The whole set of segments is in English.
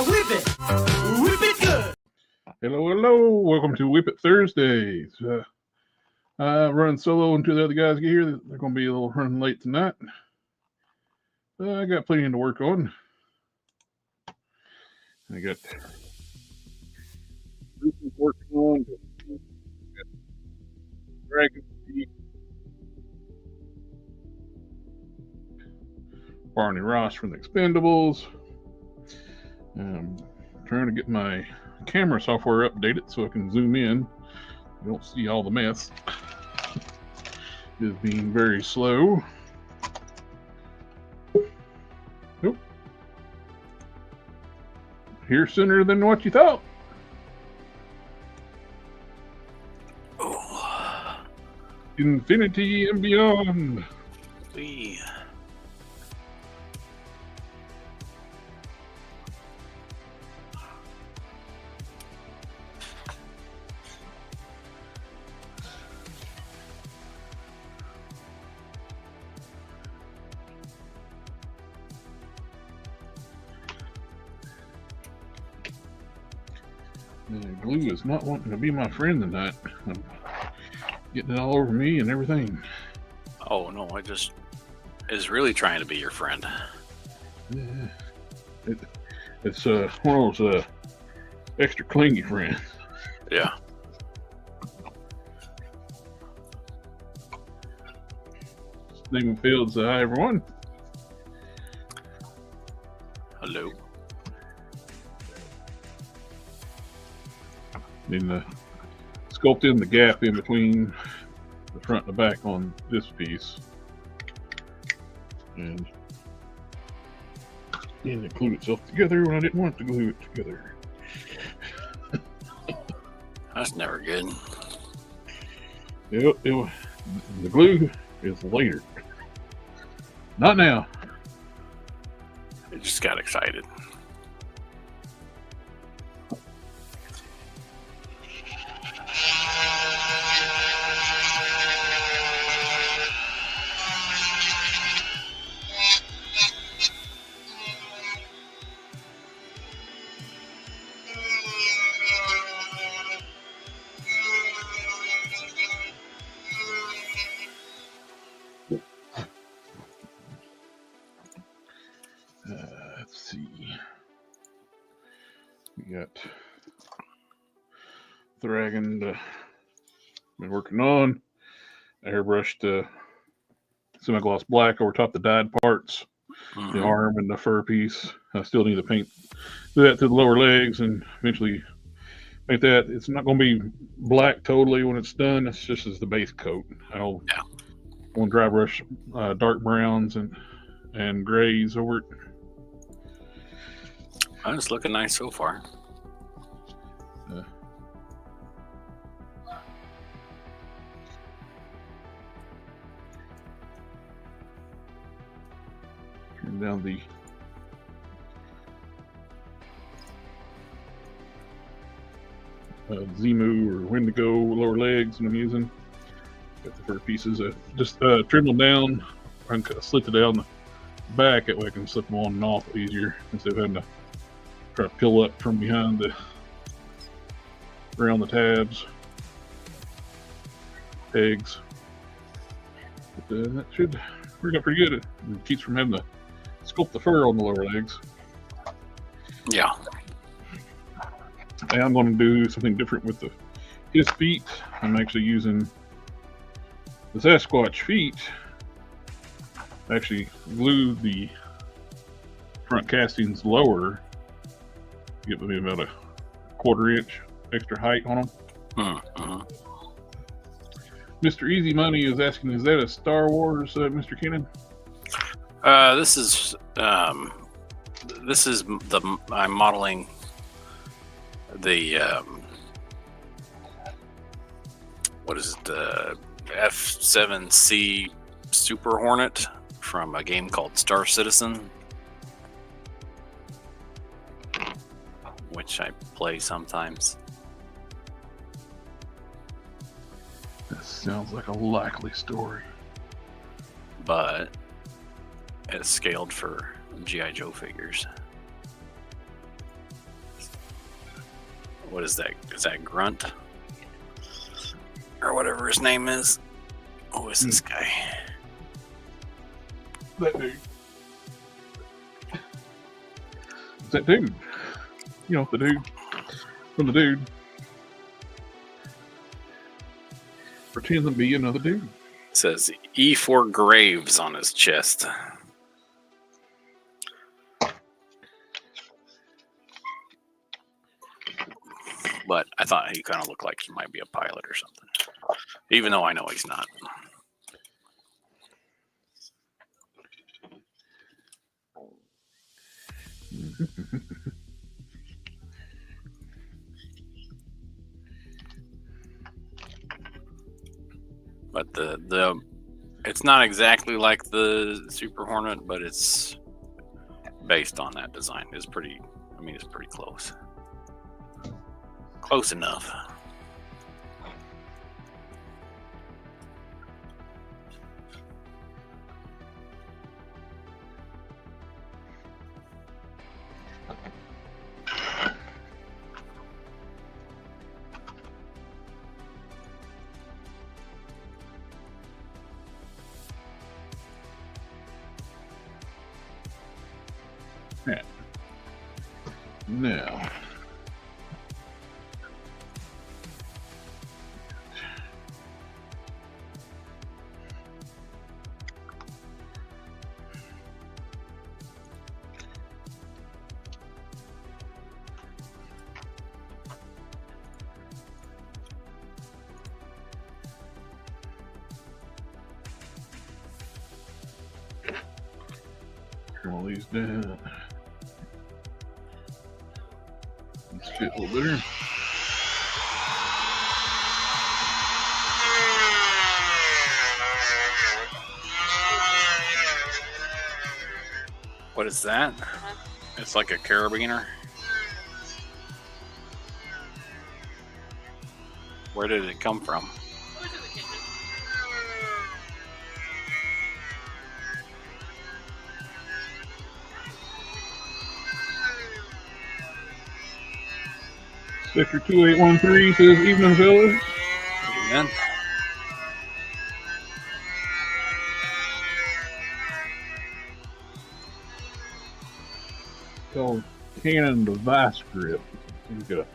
Now whip it good. Hello, hello. Welcome to WIP IT Thursdays. Running solo until the other guys get here. They're going to be a little running late tonight. I got plenty to work on. I got working on dragon feet. Barney Ross from the Expendables. Trying to get my camera software updated so I can zoom in. You don't see all the mess. It is being very slow. Nope. Here sooner than what you thought. Oh. Infinity and beyond. Glue is not wanting to be my friend tonight. I'm getting it all over me and everything. Oh no, I just is really trying to be your friend. It's one of those extra clingy friends. Yeah. Name Fields, hi everyone. Hello. Then sculpt in the gap in between the front and the back on this piece, and it glued itself together when I didn't want to glue it together. That's never good. Yep, the glue is later. Not now. I just got excited. Let's see. We got Dragon been working on. Airbrushed semi-gloss black over top the dyed parts, the arm and the fur piece. I still need to do that to the lower legs and eventually paint that. It's not going to be black totally when it's done. It's just as the base coat. I'll dry brush dark browns and grays over it. Oh, it's looking nice so far. Turn down the Zemu or Wendigo lower legs that I'm using. Got the fur pieces. Just trim them down. I can slip it down the back. That way I can slip them on and off easier instead of having to try to peel up from behind around the tabs, pegs. But that should work out pretty good. It keeps from having to sculpt the fur on the lower legs. Yeah. And I'm going to do something different with his feet. I'm actually using the Sasquatch feet. I actually glued the front castings lower. Get me about a 1/4 inch extra height on them. Mr. Easy Money is asking, is that a Star Wars, Mr. Kennan? This is I'm modeling the what is it, the F7C Super Hornet from a game called Star Citizen, which I play sometimes. That sounds like a likely story. But it's scaled for G.I. Joe figures. what is that? Is that Grunt? Or whatever his name is. Who is this guy? That dude. That dude. You know, the dude. From the dude. Pretend to be another dude. It says E4 Graves on his chest. But I thought he kind of looked like he might be a pilot or something. Even though I know he's not. But the it's not exactly like the Super Hornet, but it's based on that design. It's pretty, I mean, it's pretty close. Close enough. Yeah. Now. All these down. Let's fit a little better. What is that? It's like a carabiner. Where did it come from? Sector 2813 says, evening, fellas. Amen. Called Canon device grip. You gotta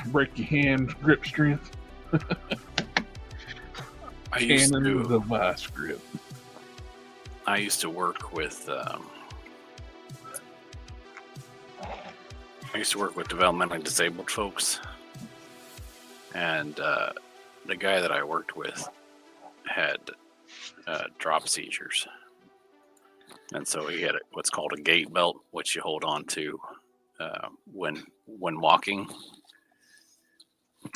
break your hand grip strength. Canon device grip. I used to work with developmentally disabled folks, and the guy that I worked with had drop seizures, and so he had what's called a gait belt, which you hold on to when walking,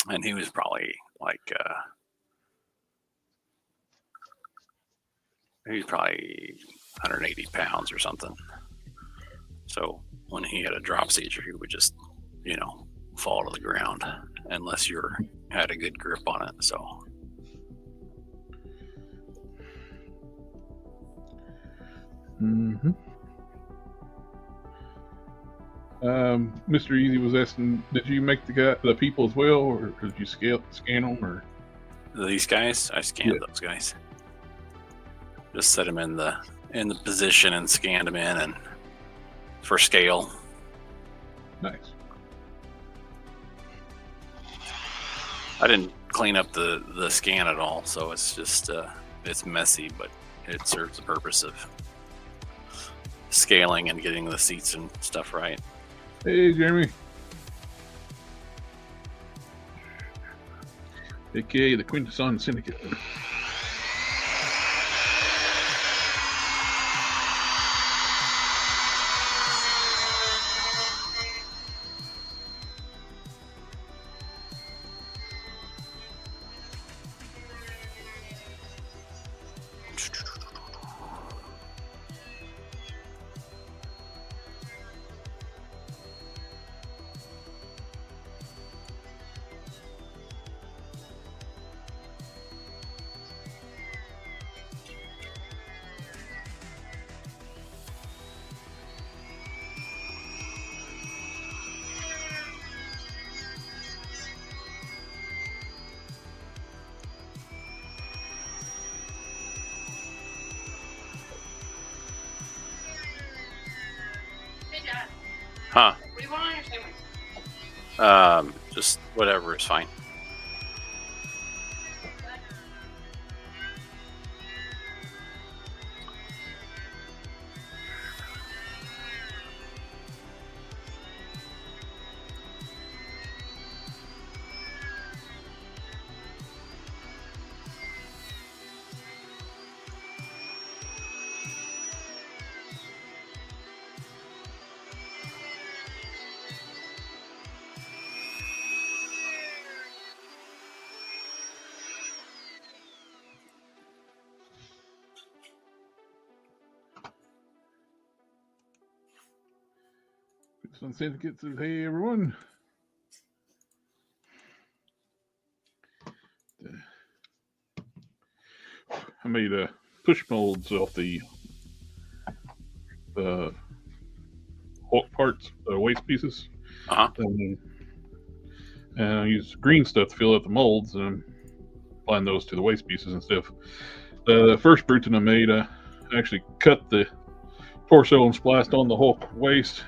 and he was probably like 180 pounds or something. So when he had a drop seizure, he would just, fall to the ground unless you had a good grip on it. So. Mm-hmm. Mr. Easy was asking, did you make the people as well, or did you scan them, or These guys, I scanned those guys. Just set them in the position and scanned them in, and for scale. Nice. I didn't clean up the scan at all, so it's just it's messy, but it serves the purpose of scaling and getting the seats and stuff right. Hey, Jeremy. AKA the Quintesson Syndicate. Huh? What do you want on your sandwich? Just whatever is fine. Sunset gets it. Hey, everyone. I made push molds off the Hulk parts, waste pieces. And I use green stuff to fill out the molds, and I'm applying those to the waste pieces and stuff. The first Bruton I made, I actually cut the torso and spliced on the Hulk waist.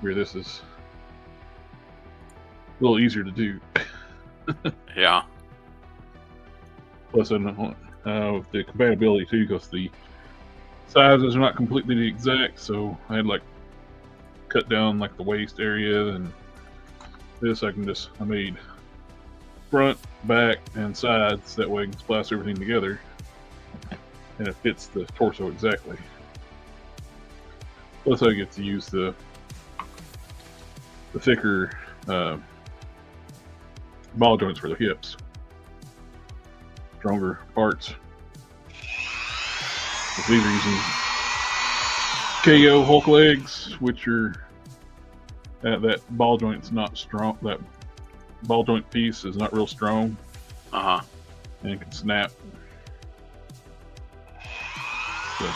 Where this is a little easier to do. Yeah. Plus, with the compatibility too, because the sizes are not completely exact, so I had like cut down like the waist area, and this I made front, back, and sides, that way I can splice everything together and it fits the torso exactly. Plus I get to use the thicker ball joints for the hips. Stronger parts. These are using KO Hulk legs, which are that ball joint's not strong. That ball joint piece is not real strong. And it can snap. So.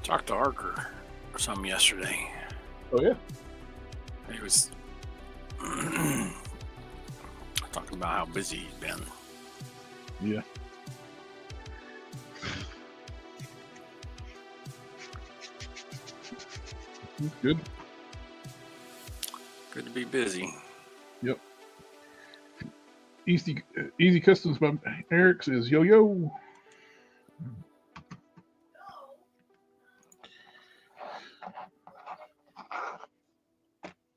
Talked to Harker some yesterday. Oh yeah. He was talking about how busy he's been. Yeah. That's good. Good to be busy. Yep. Easy Customs by Eric's is yo.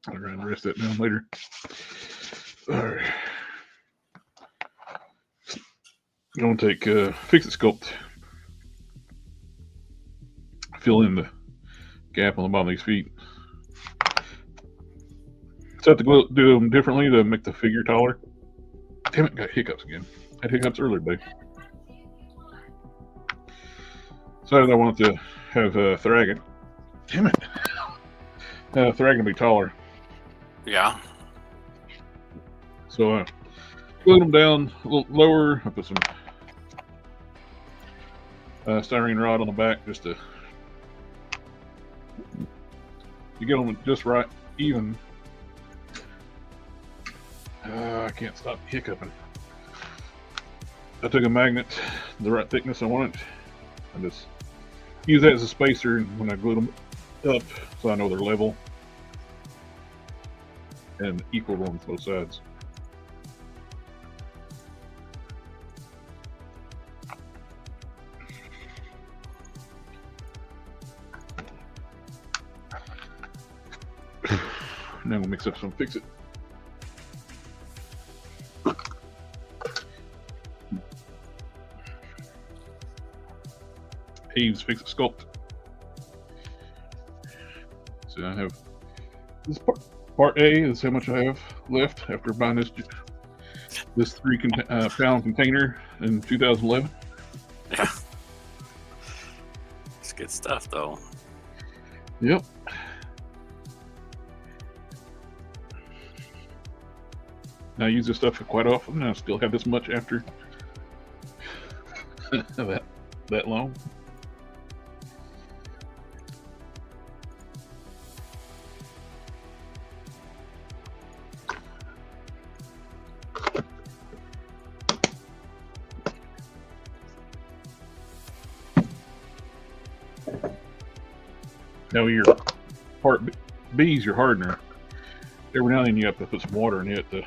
I'll try and rest that down later. All right. I'm going to take Fixit Sculpt. Fill in the gap on the bottom of these feet. So I have to do them differently to make the figure taller. Damn it, got hiccups again. I had hiccups earlier today. Decided I wanted to have Thragon. Damn it. Thragon to be taller. Yeah. So I glued them down a little lower. I put some styrene rod on the back just to get them just right, even. I can't stop hiccuping. I took a magnet, the right thickness I wanted. I just use that as a spacer when I glue them up so I know they're level and equal on both sides. Now we'll mix up some Fixit. Aves Fixit Sculpt. So I have this part A is how much I have left after buying this 3 pound container in 2011. Yeah. It's good stuff, though. Yep. I use this stuff quite often. I still have this much after that long. Now your part B is your hardener. Every now and then you have to put some water in it. It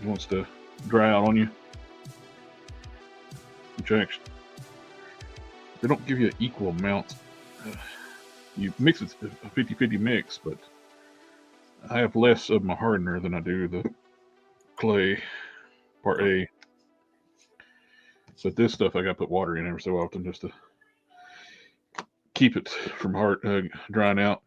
wants to dry out on you. Which actually, they don't give you equal amounts. You mix it a 50-50 mix, but I have less of my hardener than I do the clay part A. But this stuff I gotta put water in every so often just to keep it from drying out.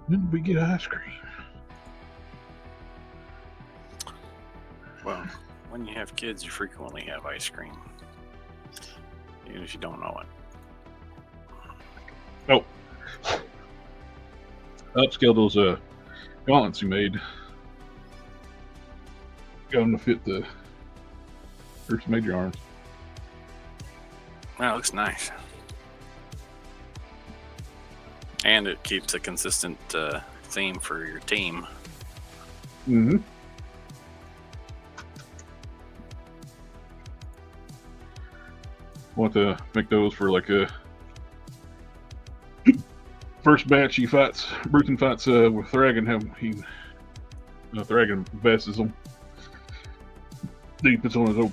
When did we get ice cream? Well, when you have kids, you frequently have ice cream, even if you don't know it. Oh, upscale those gauntlets you made. Got them to fit the first major arms. That looks nice. And it keeps a consistent theme for your team. Mm-hmm. Want to make those for like a first batch he fights, Bruton fights with Thragon. Thragon besses him. Then he puts on his old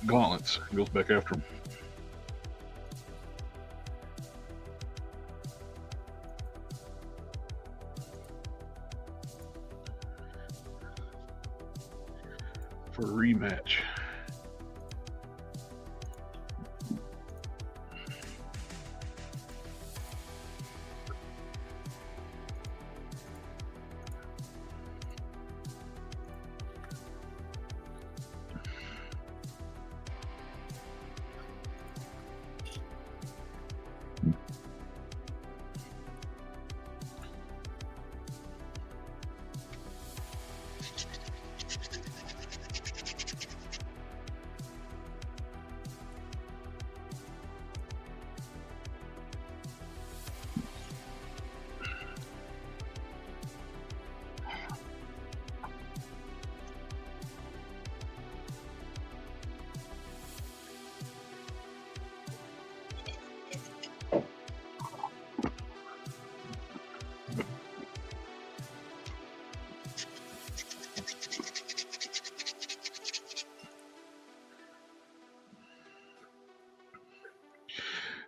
gauntlets and goes back after him. For a rematch.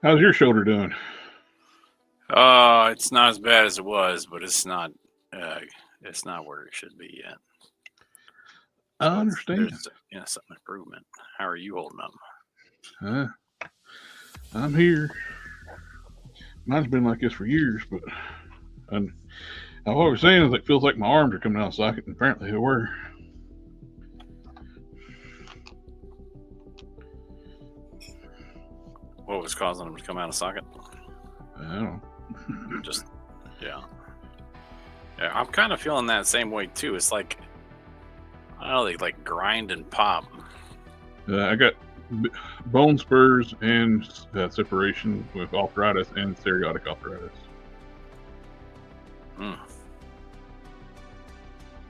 How's your shoulder doing? It's not as bad as it was, but it's not where it should be yet. I understand. There's some improvement. How are you holding up? I'm here. Mine's been like this for years, but what I was saying is it feels like my arms are coming out of socket, and apparently they were. What was causing them to come out of socket? I don't know. Just, yeah. Yeah, I'm kind of feeling that same way too. It's like, I don't know, they like grind and pop. I got bone spurs and separation with arthritis and stereotic arthritis.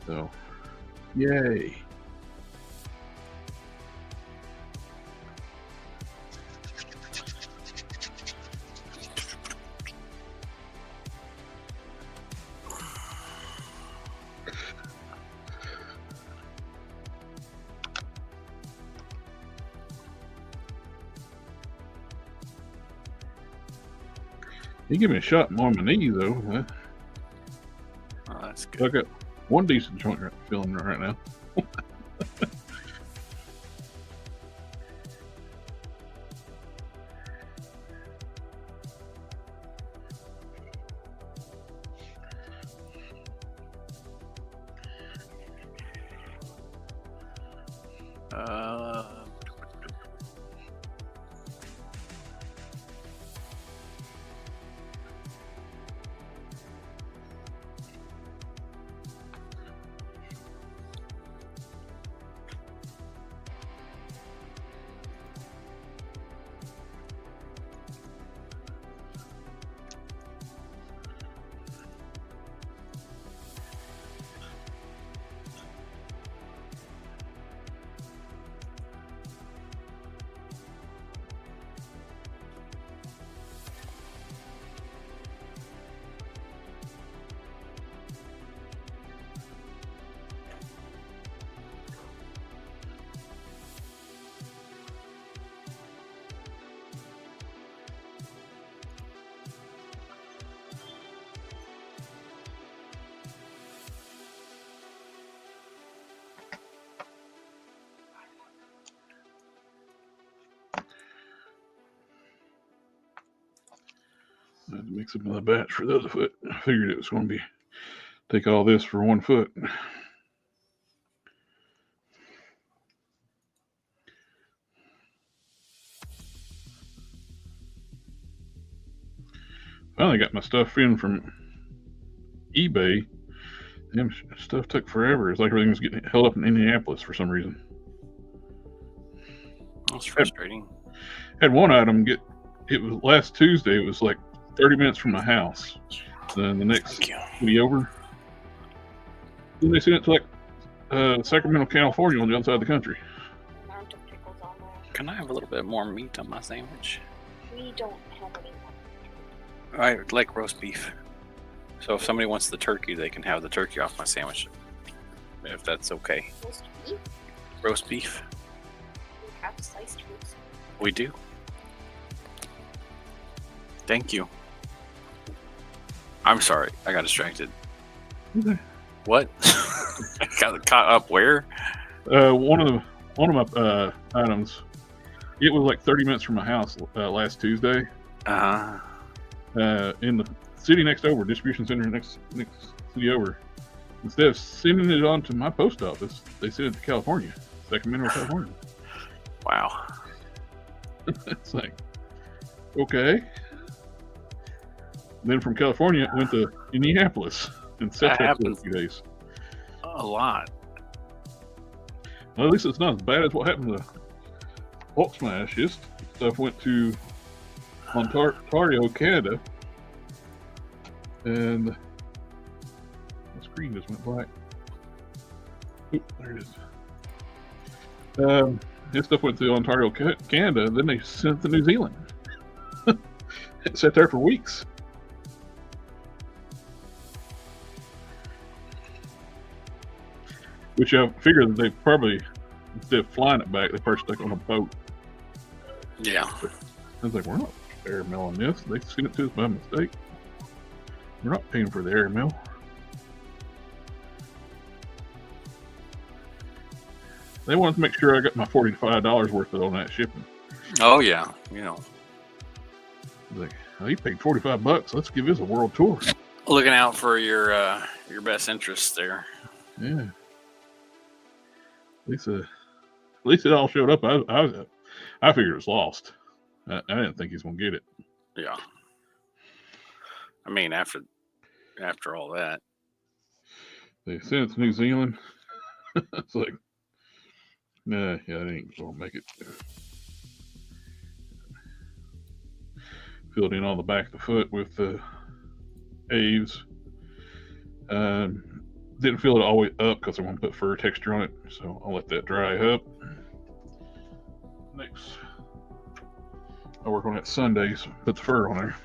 So, yay. You give me a shot on my knee, though. Oh, that's good. I got one decent joint feeling right now. I had to mix up another batch for the other foot. I figured it was going to be take all this for one foot. Finally got my stuff in from eBay. Damn, stuff took forever. It's like everything was getting held up in Indianapolis for some reason. That's frustrating. Had one item it was last Tuesday. It was like 30 minutes from my house. Then the next be over. Then they sent it to like Sacramento, California, on the other side of the country. Amount of pickles on there. Can I have a little bit more meat on my sandwich? We don't have any more. I like roast beef. So if somebody wants the turkey, they can have the turkey off my sandwich. If that's okay. Roast beef? Roast beef. We have sliced fruits. We do. Thank you. I'm sorry. I got distracted. Okay. What? I got caught up where? One of my items. It was like 30 minutes from my house last Tuesday. In the city next over, distribution center next city over. Instead of sending it on to my post office, they sent it to California, Sacramento, California. Wow. It's like, okay. Then from California, it went to Indianapolis and sat there for a few days. A lot. Well, at least it's not as bad as what happened to Hulk Smash. This stuff went to Ontario, Canada, and the screen just went black. Oop, there it is. This stuff went to Ontario, Canada, then they sent it to New Zealand. It sat there for weeks. Which I figure that they probably, instead of flying it back, they probably stuck it on a boat. Yeah. I was like, we're not air mill on this. They sent it to us by mistake. We're not paying for the air mill. They wanted to make sure I got my $45 worth of on that shipping. Oh yeah, you know, Like, oh, you paid $45. Let's give this a world tour. looking out for your best interests there. Yeah. At least it all showed up. I figured it was lost. I didn't think he's gonna get it. Yeah. I mean, after all that, They sent it to New Zealand. It's like, nah, yeah, I ain't gonna make it. Filled in on the back of the foot with the Aves. Didn't fill it all the way up because I want to put fur texture on it, so I'll let that dry up. Next, I'll work on that Sunday, so put the fur on there.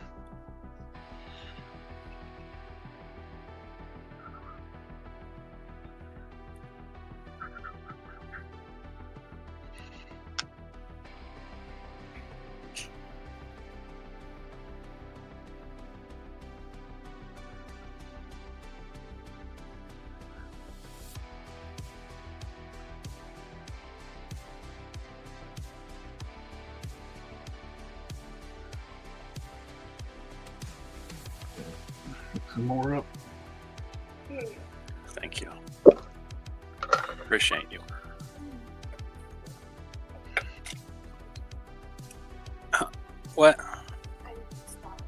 Some more up. thank you. Appreciate you. What? I stopped.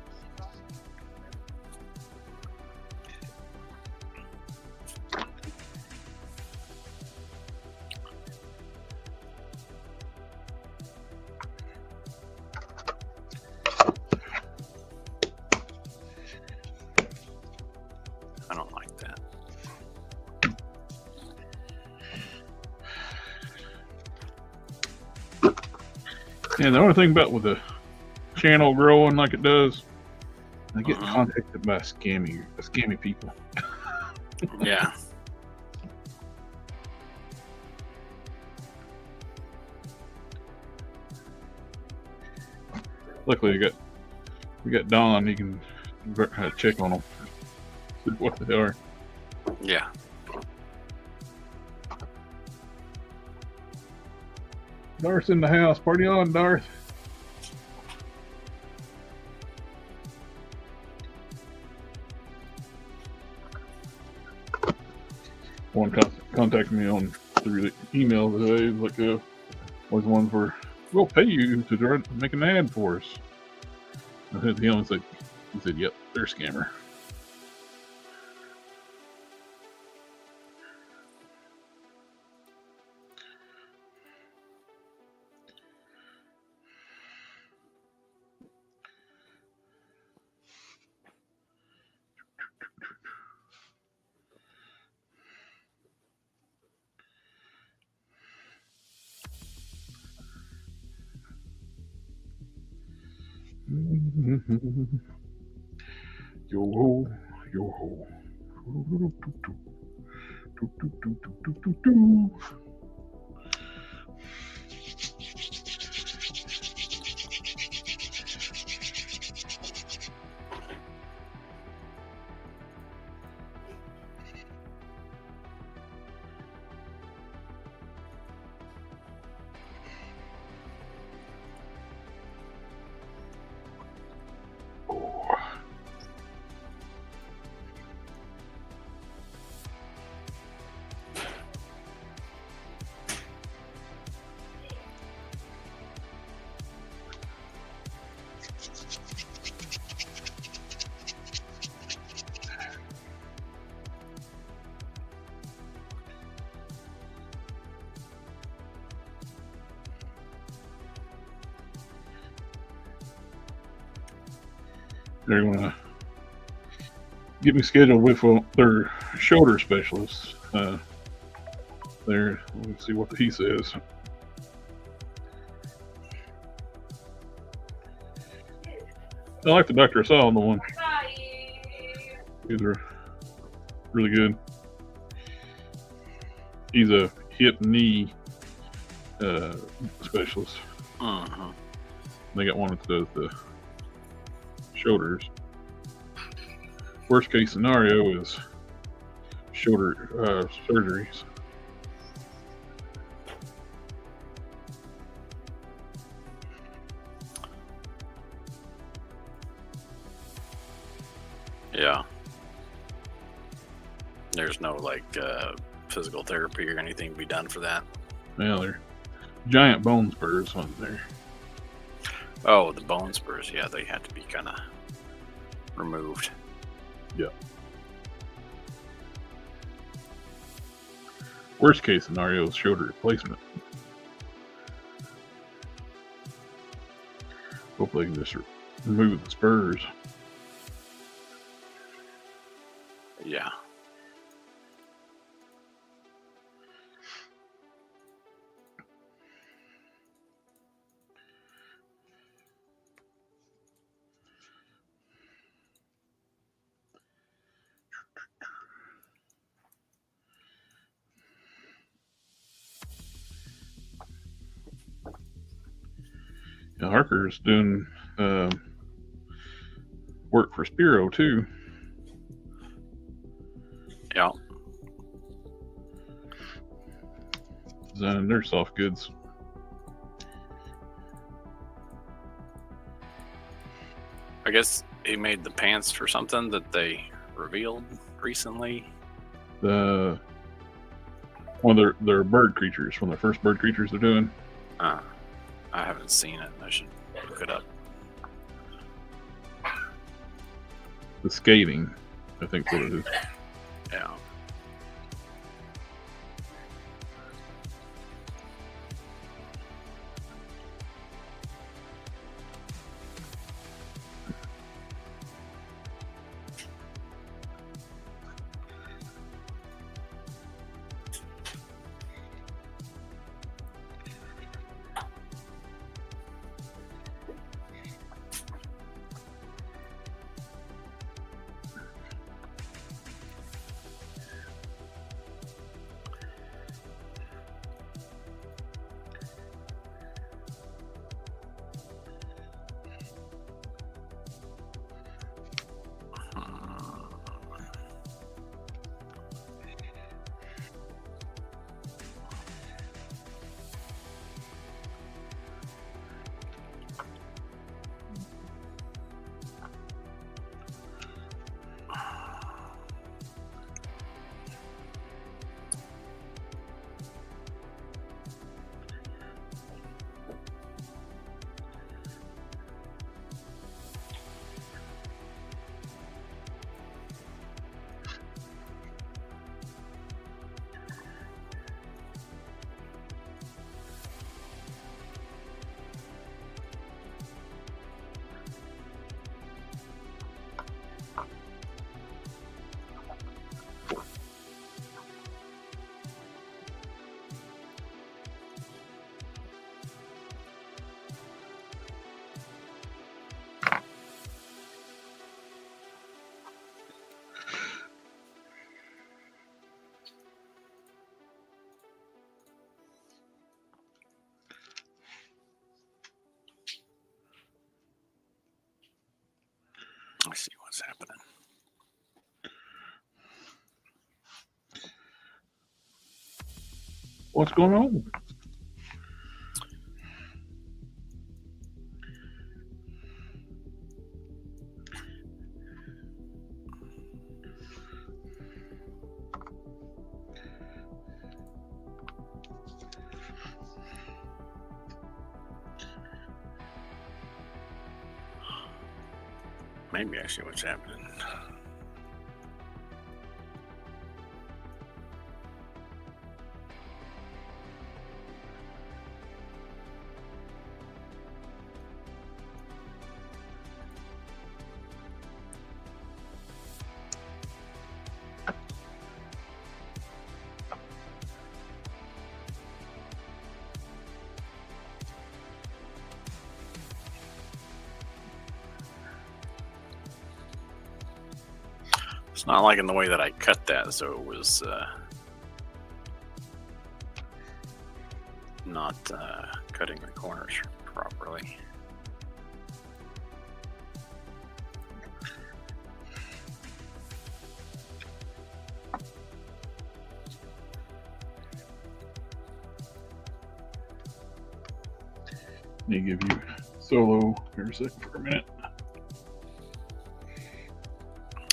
I don't like that. Yeah, the only thing about with the channel growing like it does, I get Uh-huh. contacted by scammy people. Yeah. Luckily, we got Don. He can check on them, see what they are. Yeah. Darth's in the house. Party on, Darth. One contacted me on through the email today. Like, was one for, we'll pay you to make an ad for us. I said, he said, yep, they're a scammer. Yo ho, yo ho. They're going to get me scheduled with their shoulder specialist. There, let's see what he says. I like the doctor I saw on the one. These are really good. He's a hip knee specialist. Uh-huh. They got one that does the shoulders. Worst case scenario is shoulder surgeries. Yeah. There's no like physical therapy or anything to be done for that. Yeah, they're giant bone spurs on there. Oh, the bone spurs. Yeah, they had to be kind of removed. Yeah. Worst case scenario is shoulder replacement. Hopefully, they can just remove the spurs. Yeah. Now, Harker's doing work for Spiro too. Yeah. Designing their soft goods. I guess he made the pants for something that they revealed recently. One of their bird creatures, one of the first bird creatures they're doing. I haven't seen it. I should look it up. The skating, I think what it is. Yeah. Let's see what's happening. What's going on? Maybe I see what's happening. It's not like in the way that I cut that, so it was not cutting the corners properly. Let me give you solo here a second for a minute.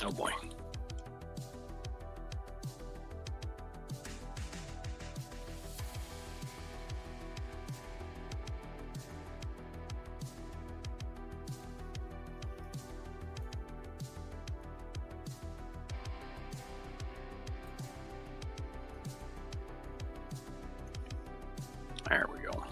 Oh boy. There we go.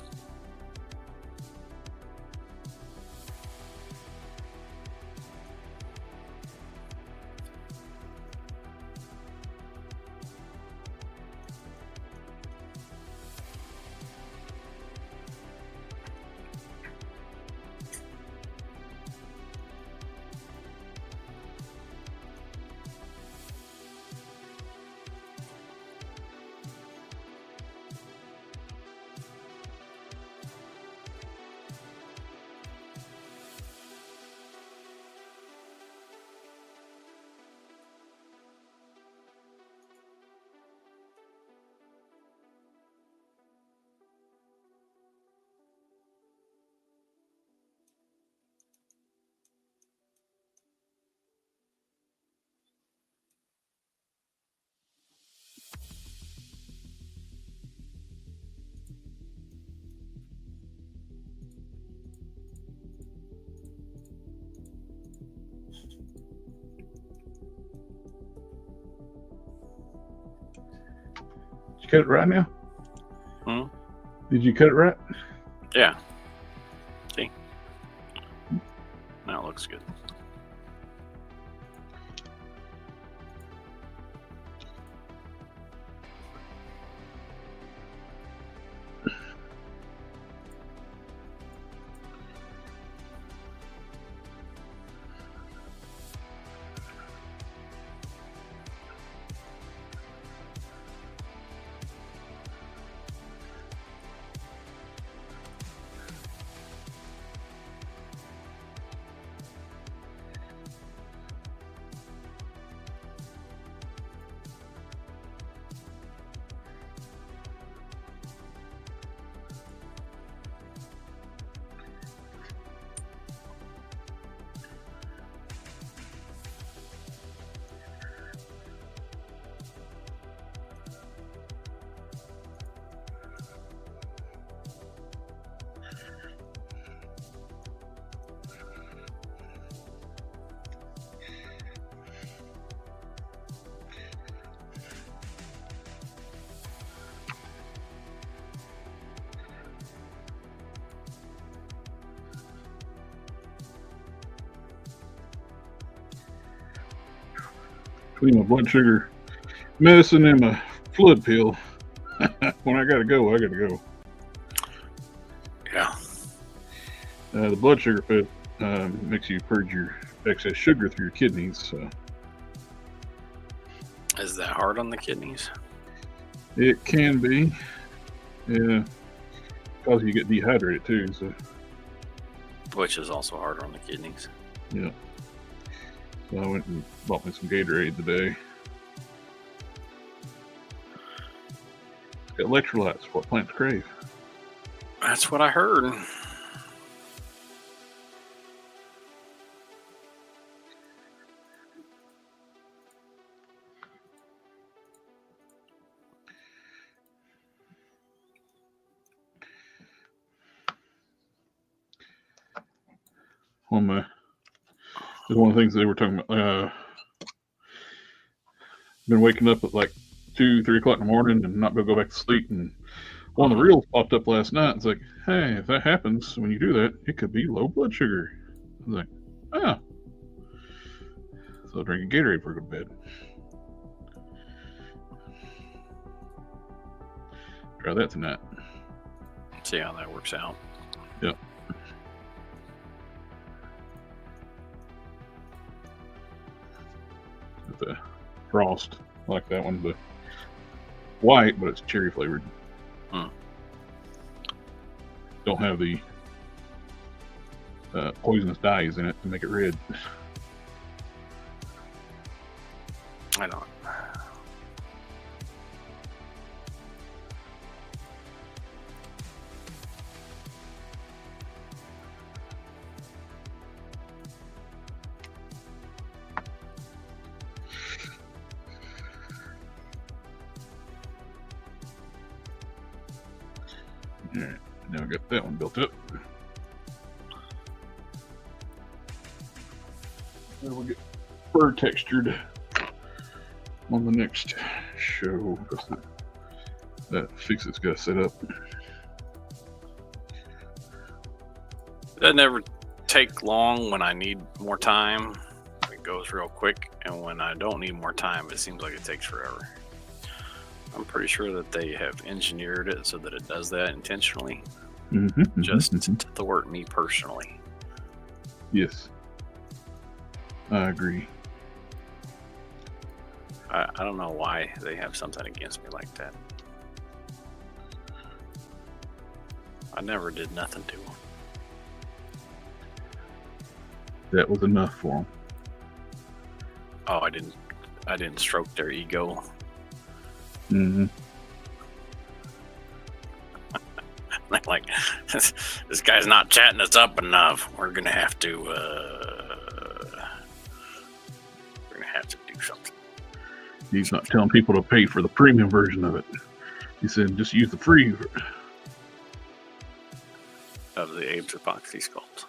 Did you cut it right now? Hmm? Did you cut it right? Yeah. See? Now it looks good. Between my blood sugar medicine and my fluid pill, when I gotta go, I gotta go. Yeah. The blood sugar fit makes you purge your excess sugar through your kidneys. So Is that hard on the kidneys? it can be, yeah, cause you get dehydrated too. So Which is also harder on the kidneys. yeah. So I went and bought me some Gatorade today. It's got electrolytes, what plants crave. That's what I heard. One of the things they were talking about. Been waking up at like 2-3 o'clock in the morning and not be able to go back to sleep. And one of the reels popped up last night. It's like, hey, if that happens when you do that, it could be low blood sugar. I was like, ah. So I'll drink a Gatorade before I go to bed. Try that tonight. See how that works out. Yep. The frost, I like that one. The white, but it's cherry flavored. Don't have the poisonous dyes in it to make it red. I don't. Alright, now I got that one built up. Then we'll get fur textured on the next show. That Fixit's got set up. It doesn't ever take long when I need more time. It goes real quick, and when I don't need more time, it seems like it takes forever. I'm pretty sure that they have engineered it so that it does that intentionally, just to thwart me personally. Yes, I agree. I don't know why they have something against me like that. I never did nothing to them. That was enough for them. Oh, I didn't stroke their ego. Like, this guy's not chatting us up enough. We're gonna have to do something. He's not telling people to pay for the premium version of it. He said just use the free Of the Aves Epoxy Sculpt.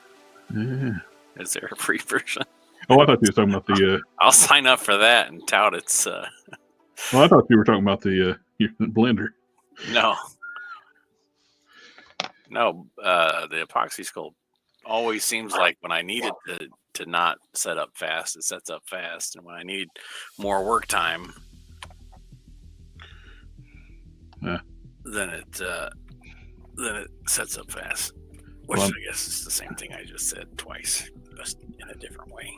Yeah. Is there a free version? Oh, I thought you were talking about the. I'll sign up for that and tout its. Well, I thought you were talking about the blender. No. The Epoxy Sculpt always seems like when I need it to not set up fast, it sets up fast, and when I need more work time, then it sets up fast. Which I guess is the same thing I just said twice, just in a different way.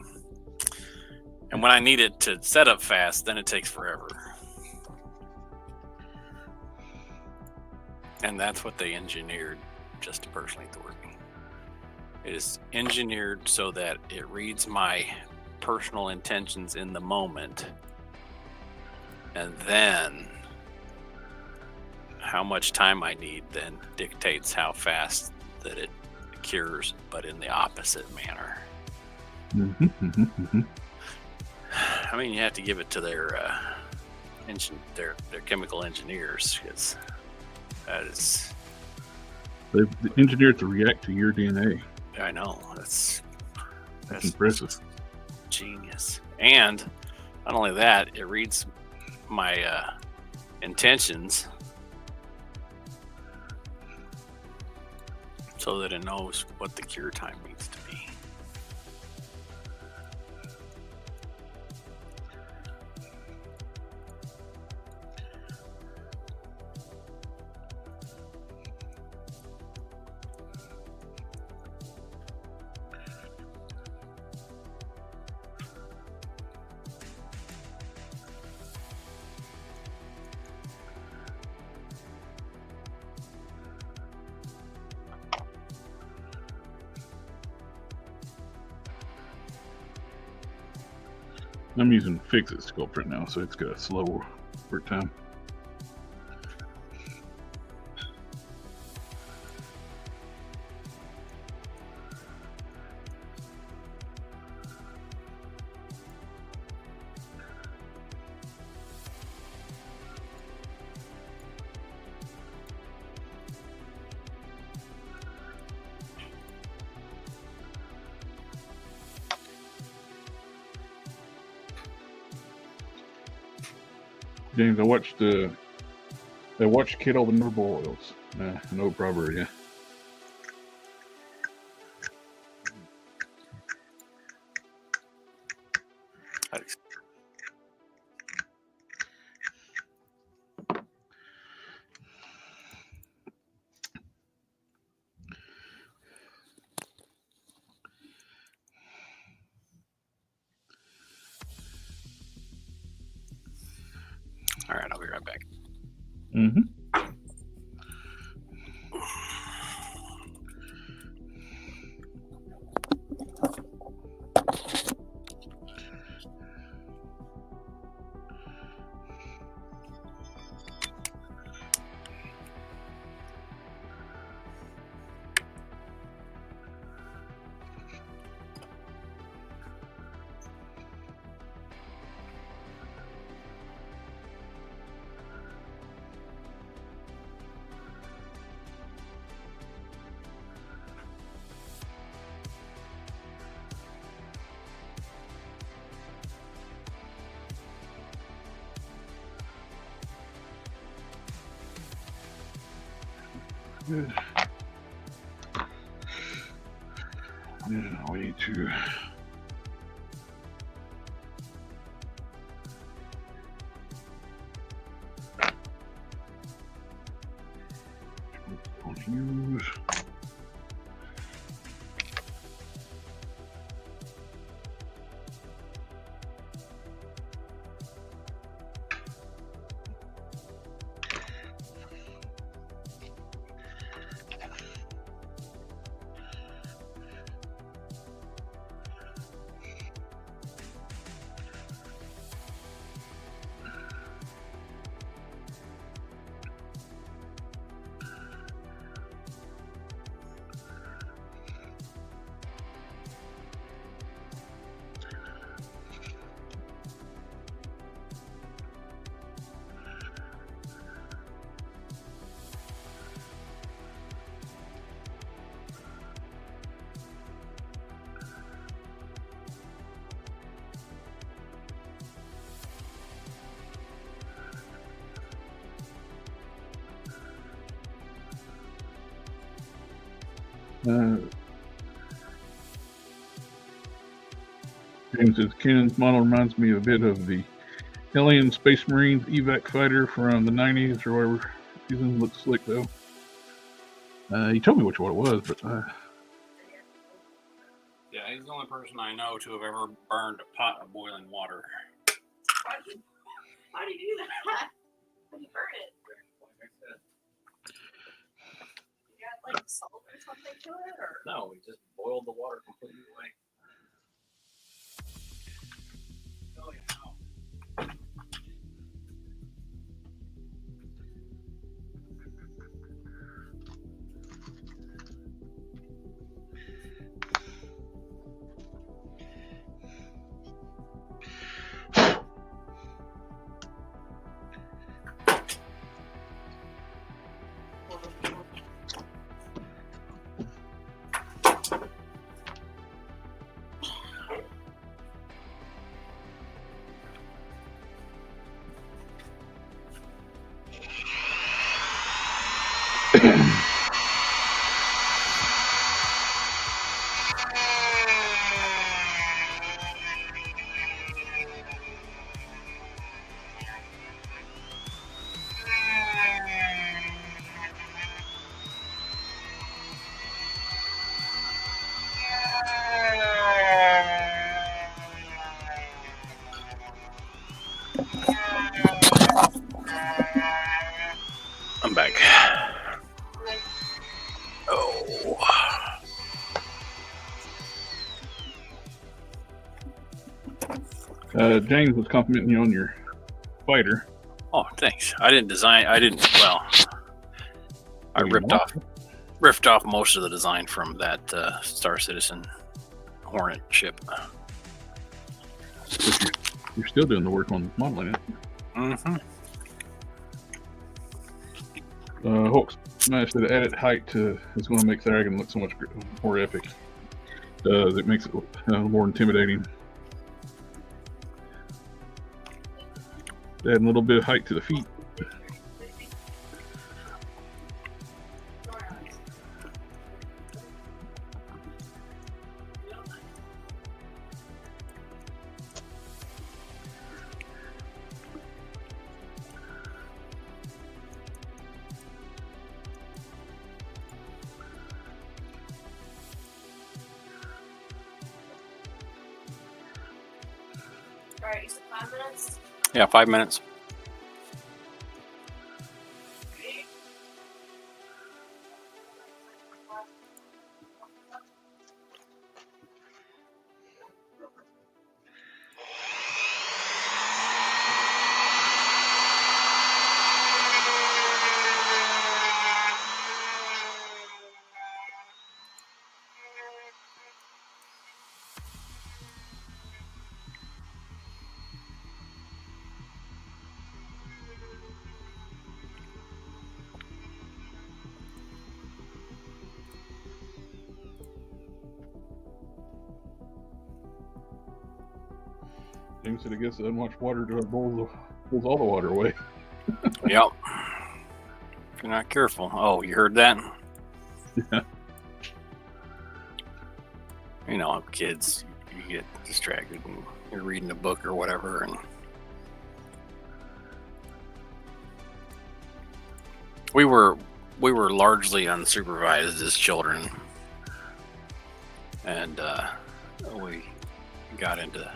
And when I need it to set up fast, then it takes forever. And that's what they engineered just to personally thwart me. It is engineered so that it reads my personal intentions in the moment, and then how much time I need then dictates how fast that it cures, but in the opposite manner. I mean, you have to give it to their chemical engineers, because that is. They've engineered to react to your DNA. I know that's impressive. Genius. And not only that, it reads my intentions so that it knows what the cure time needs to be. I'm using Fixit Sculpt right now, so it's got a slow work time. James, I watched Kid all the Noble Oils. No problem, yeah. All right, I'll be right back. Mm-hmm. Good. Yeah, we need to. Use. James says Kennan's model reminds me a bit of the Alien Space Marines evac fighter from the 90s or whatever. Season looks slick though. He told me which one it was, but Yeah, he's the only person I know to have ever burned a pot of boiling water. Why do you do that? When you burn it? You got like salt or something to it, or? No, we just boiled the water completely away. Oh, yeah. I'm back. Oh. James was complimenting you on your fighter. Oh, thanks. I didn't design. Well, I ripped off most of the design from that Star Citizen Hornet ship. You're still doing the work on modeling it. Mm-hmm. Hawks managed to added height to is going to make Thragon look so much more epic. It makes it more intimidating. Adding a little bit of height to the feet. Alright, you said 5 minutes? Yeah, 5 minutes. James said, I guess unwashed water pulls all the water away. Yep. If you're not careful. Oh, you heard that? Yeah. You know, kids, you get distracted and you're reading a book or whatever, and we were largely unsupervised as children, and we got into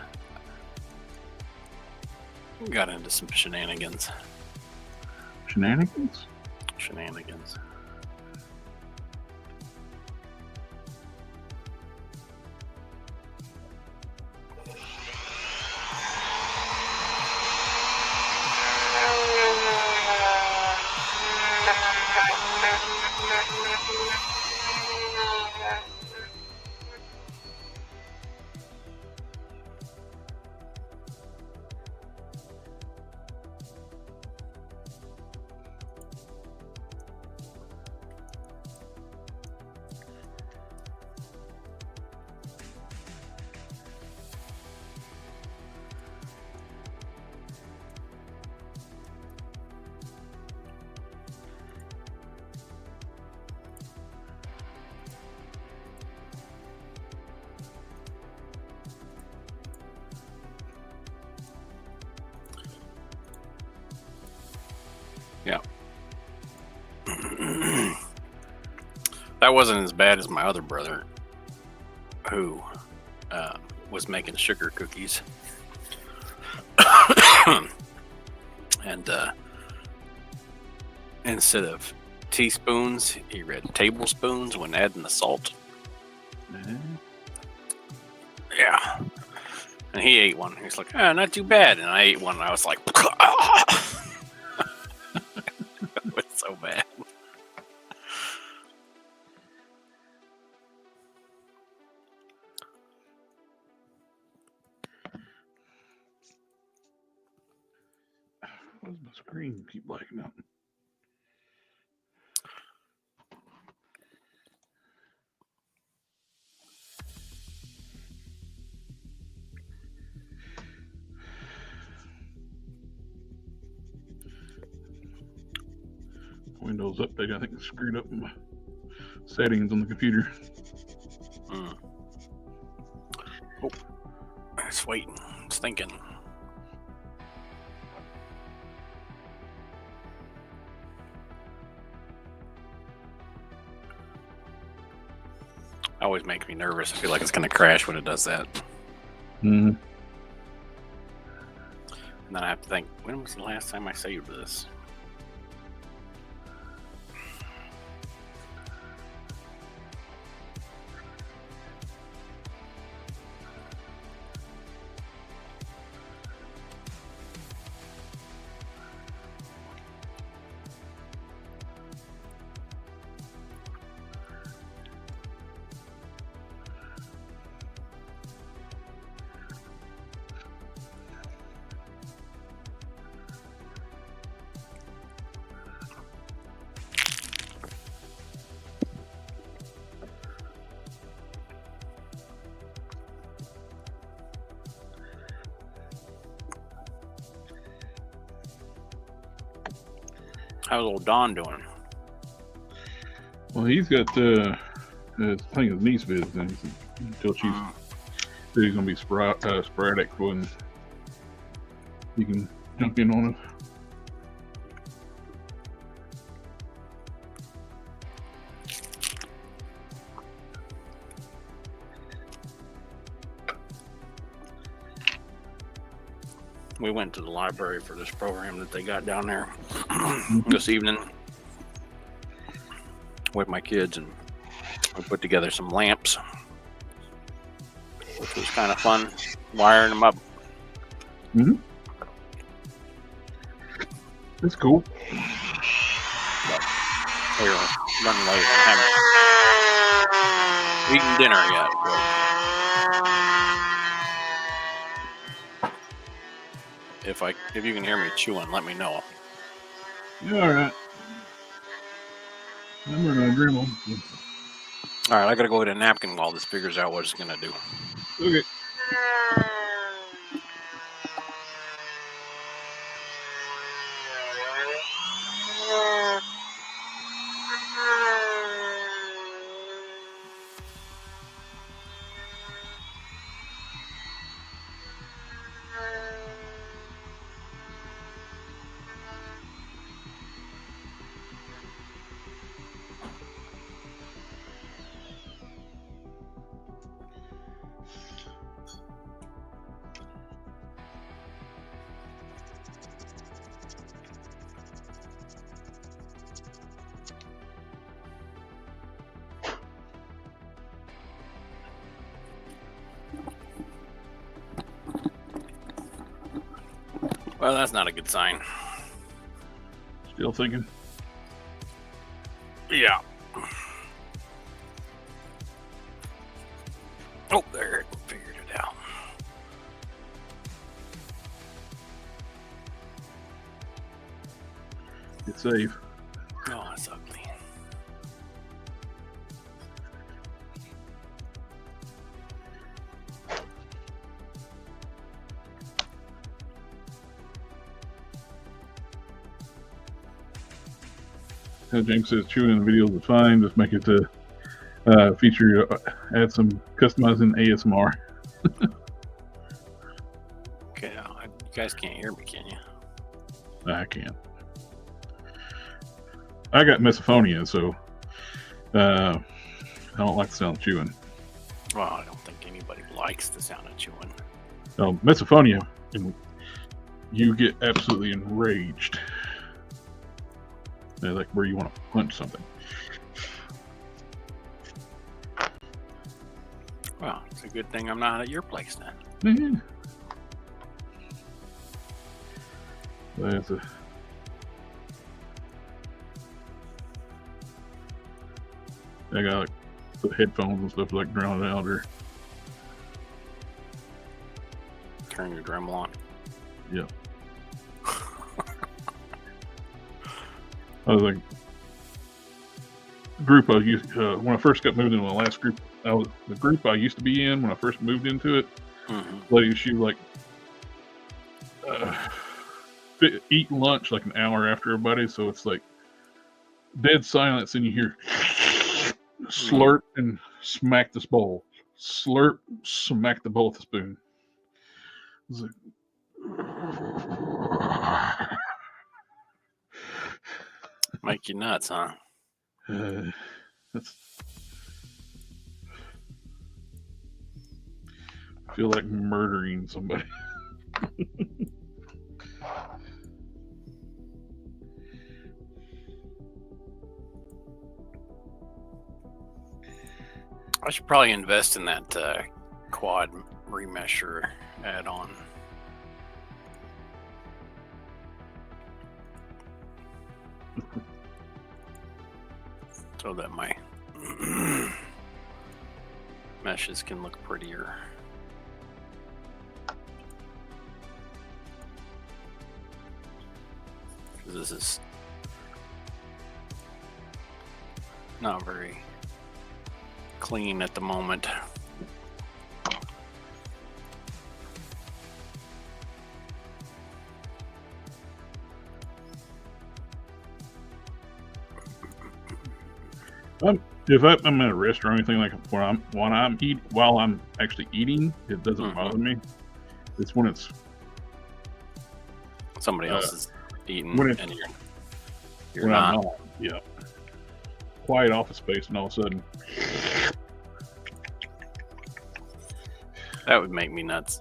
some shenanigans. Shenanigans? Shenanigans. Yeah. That wasn't as bad as my other brother, who was making sugar cookies. And instead of teaspoons, he read tablespoons when adding the salt. Yeah. And he ate one. He's like, oh, not too bad. And I ate one, and I was like, it was so bad. Why does my screen keep blacking out? Windows update, I think, screwed up my settings on the computer. Oh, it's waiting. It's thinking. Always makes me nervous. I feel like it's going to crash when it does that. Mm. And then I have to think, when was the last time I saved this? How's old Don doing? Well, he's got, I think his niece visiting until she's said he's going to be sporadic when he can jump in on it. We went to the library for this program that they got down there this evening with my kids, and we put together some lamps, which was kind of fun, wiring them up. Mm-hmm. That's cool. But we were running late and haven't eaten dinner yet. If you can hear me chewing, let me know. Yeah, all right. I'm running out of grandma. All right, I gotta go get a napkin while this figures out what it's gonna do. Okay. Well, that's not a good sign. Still thinking. Yeah. Oh, there. Figured it out. It's safe. Oh, that's ugly. James says chewing in the videos is fine. Just make it to feature, add some customizing ASMR. Okay, you guys can't hear me, can you? I can't. I got misophonia, so I don't like the sound of chewing. Well, I don't think anybody likes the sound of chewing. Misophonia, you get absolutely enraged. Like where you want to punch something. Well, it's a good thing I'm not at your place then. Yeah. That's a... I got like put headphones and stuff like drown it out or Turn your Dremel on. yeah. I was like group I used when I first got moved into my last group. The group I used to be in when I first moved into it. Lady, she was like eat lunch like an hour after everybody, so it's like dead silence, and you hear slurp and smack this bowl, slurp, smack the bowl with the spoon. It's like, Make you nuts, huh? that's I feel like murdering somebody. I should probably invest in that quad remesher add-on. So that my meshes can look prettier. This is not very clean at the moment. If I'm at a restaurant or anything like while I'm actually eating, it doesn't bother me. It's when it's somebody else is eating when and you're when not. I'm not. Yeah. Quiet office space, and all of a sudden, That would make me nuts.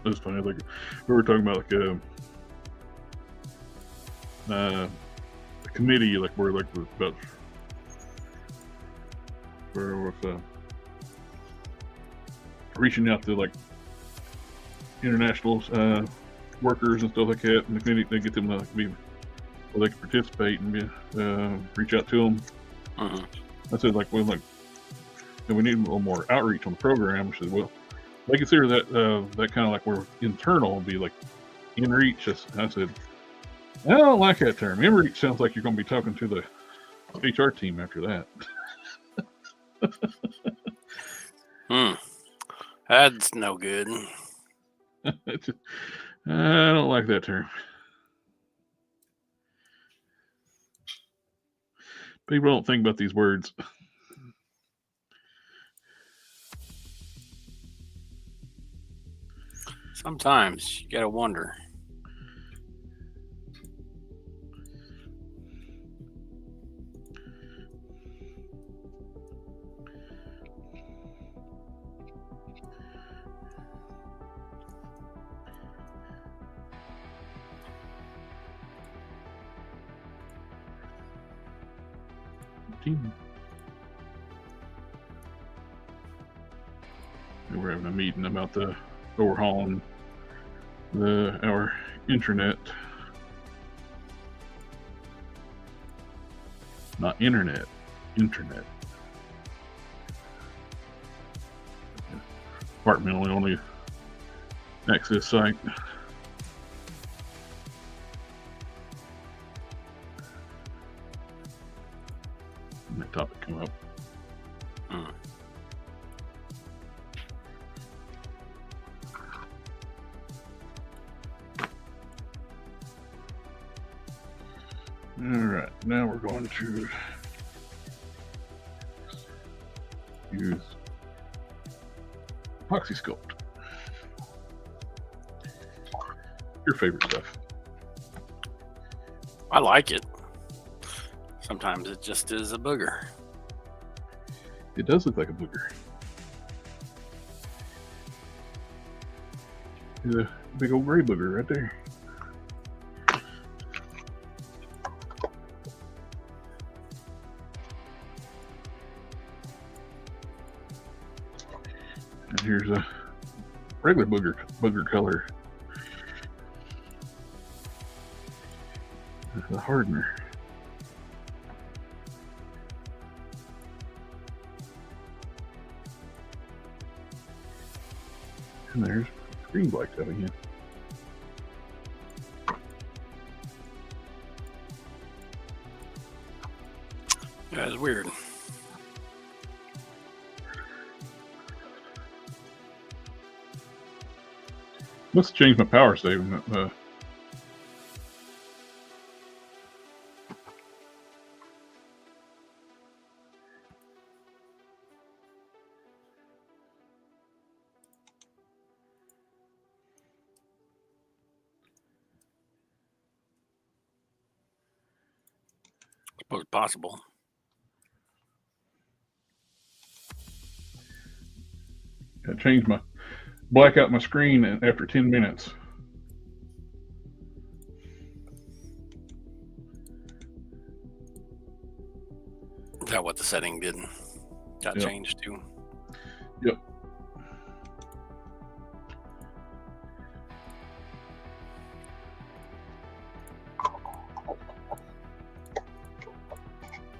It's funny. Like we were talking about, like a committee, like we're like about we're with reaching out to like international workers and stuff like that, and the committee, they get them to be so they can participate and be, reach out to them. I said like we need a little more outreach on the program. I said, well, they consider that that kind of like we're internal, be like in reach. I said, I don't like that term. In reach sounds like you're going to be talking to the HR team after that. That's no good. I don't like that term. People don't think about these words. Sometimes you gotta wonder. 10. And we're having a meeting about the overhauling our internet. Not internet, internet. Departmentally only access site. And that topic come up. All right, now we're going to use Epoxy Sculpt. Your favorite stuff. I like it. Sometimes it just is a booger. It does look like a booger. There's a big old gray booger right there. And here's a regular booger color. The hardener. And there's green black stuff again. That's weird. Must have changed my power saving. Suppose it's possible. I changed my black out my screen after 10 minutes. Is that what the setting did? Got Yep. changed to? Yep.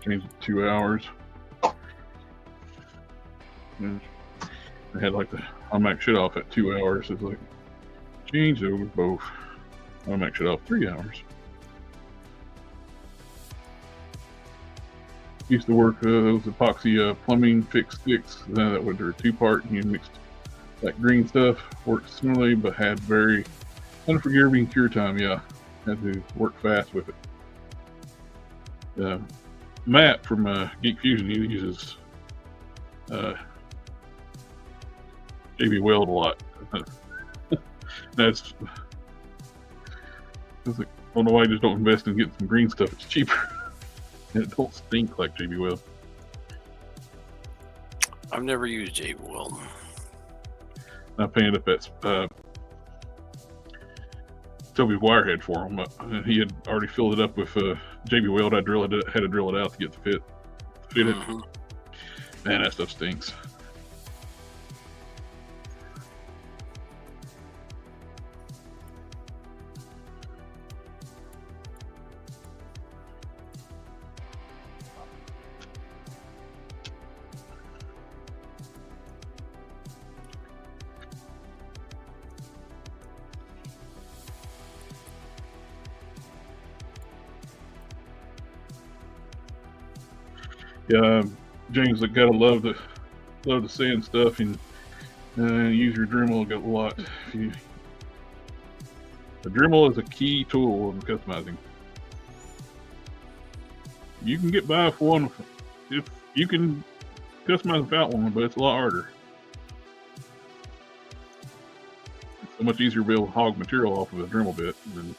Changed it to 2 hours. And I had like the automatic shut off at 2 hours. It's like change over both. Automatic shut off 3 hours. Used to work those epoxy plumbing fix sticks that were 2-part, and you mixed that green stuff. Worked similarly, but had very unforgiving cure time. Yeah, had to work fast with it. Matt from Geek Fusion, he uses JB Weld a lot. That's like, I don't know why I just don't invest in getting some green stuff. It's cheaper and it don't stink like JB Weld. I've never used JB Weld. I painted up that Toby's wire head for him. He had already filled it up with JB Weld. I had to drill it out to get the fit it. Mhm. Man, that stuff stinks. Yeah, James, I gotta love the sand stuff, and use your Dremel a lot. The Dremel is a key tool in customizing. You can get by with one if you can customize without one, but it's a lot harder. It's so much easier to be able to hog material off of a Dremel bit than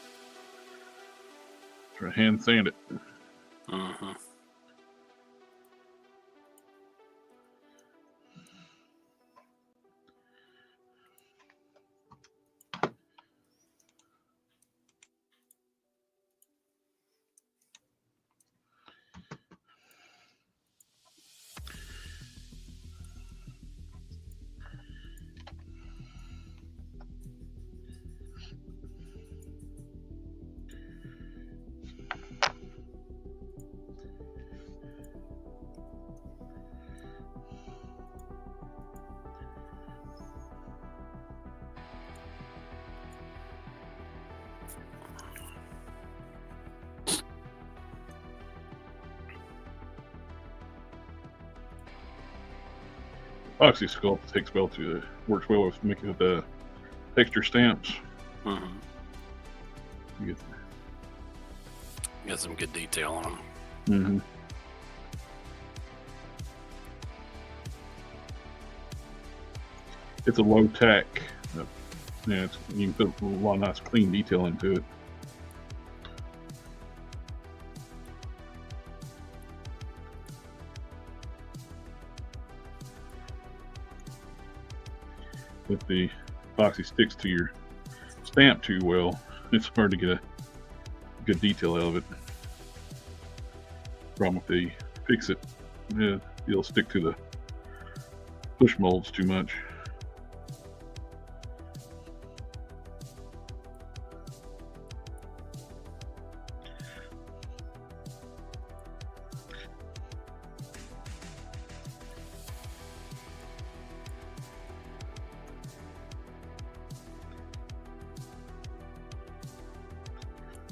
try to hand sand it. Mhm. Apoxie Sculpt takes well to works well with making the texture stamps. Mm-hmm. You get Got some good detail on them. mm-hmm. It's a low tack. Yeah, you can put a lot of nice clean detail into it. If the epoxy sticks to your stamp too well, it's hard to get a good detail out of it. Problem with the Fixit, it'll stick to the push molds too much.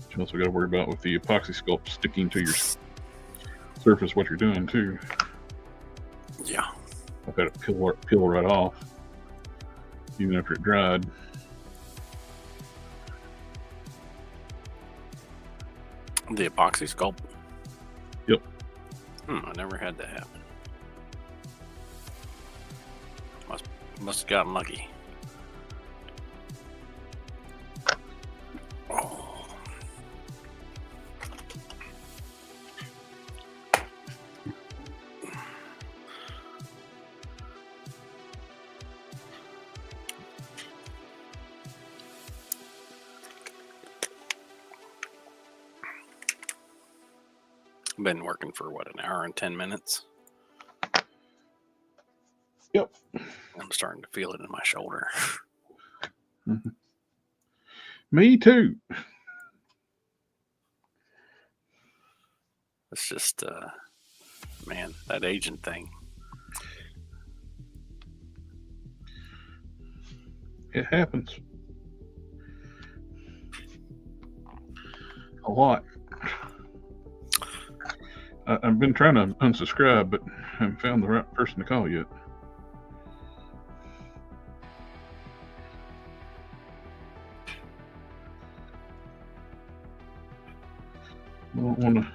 You also got to worry about with the epoxy sculpt sticking to your surface what you're doing too. Yeah. I've had it peel right off, even after it dried. The epoxy sculpt? Yep. I never had that happen. Must have gotten lucky. Oh. Been working for what, an hour and 10 minutes? Yep. I'm starting to feel it in my shoulder. Mm-hmm. Me too. It's just, man, that agent thing. It happens a lot. I've been trying to unsubscribe, but haven't found the right person to call yet. I don't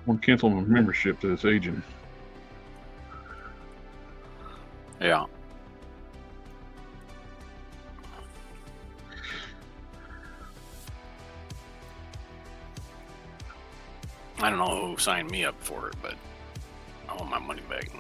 want to cancel my membership to this agent. Yeah. I don't know who signed me up for it, but I want my money back.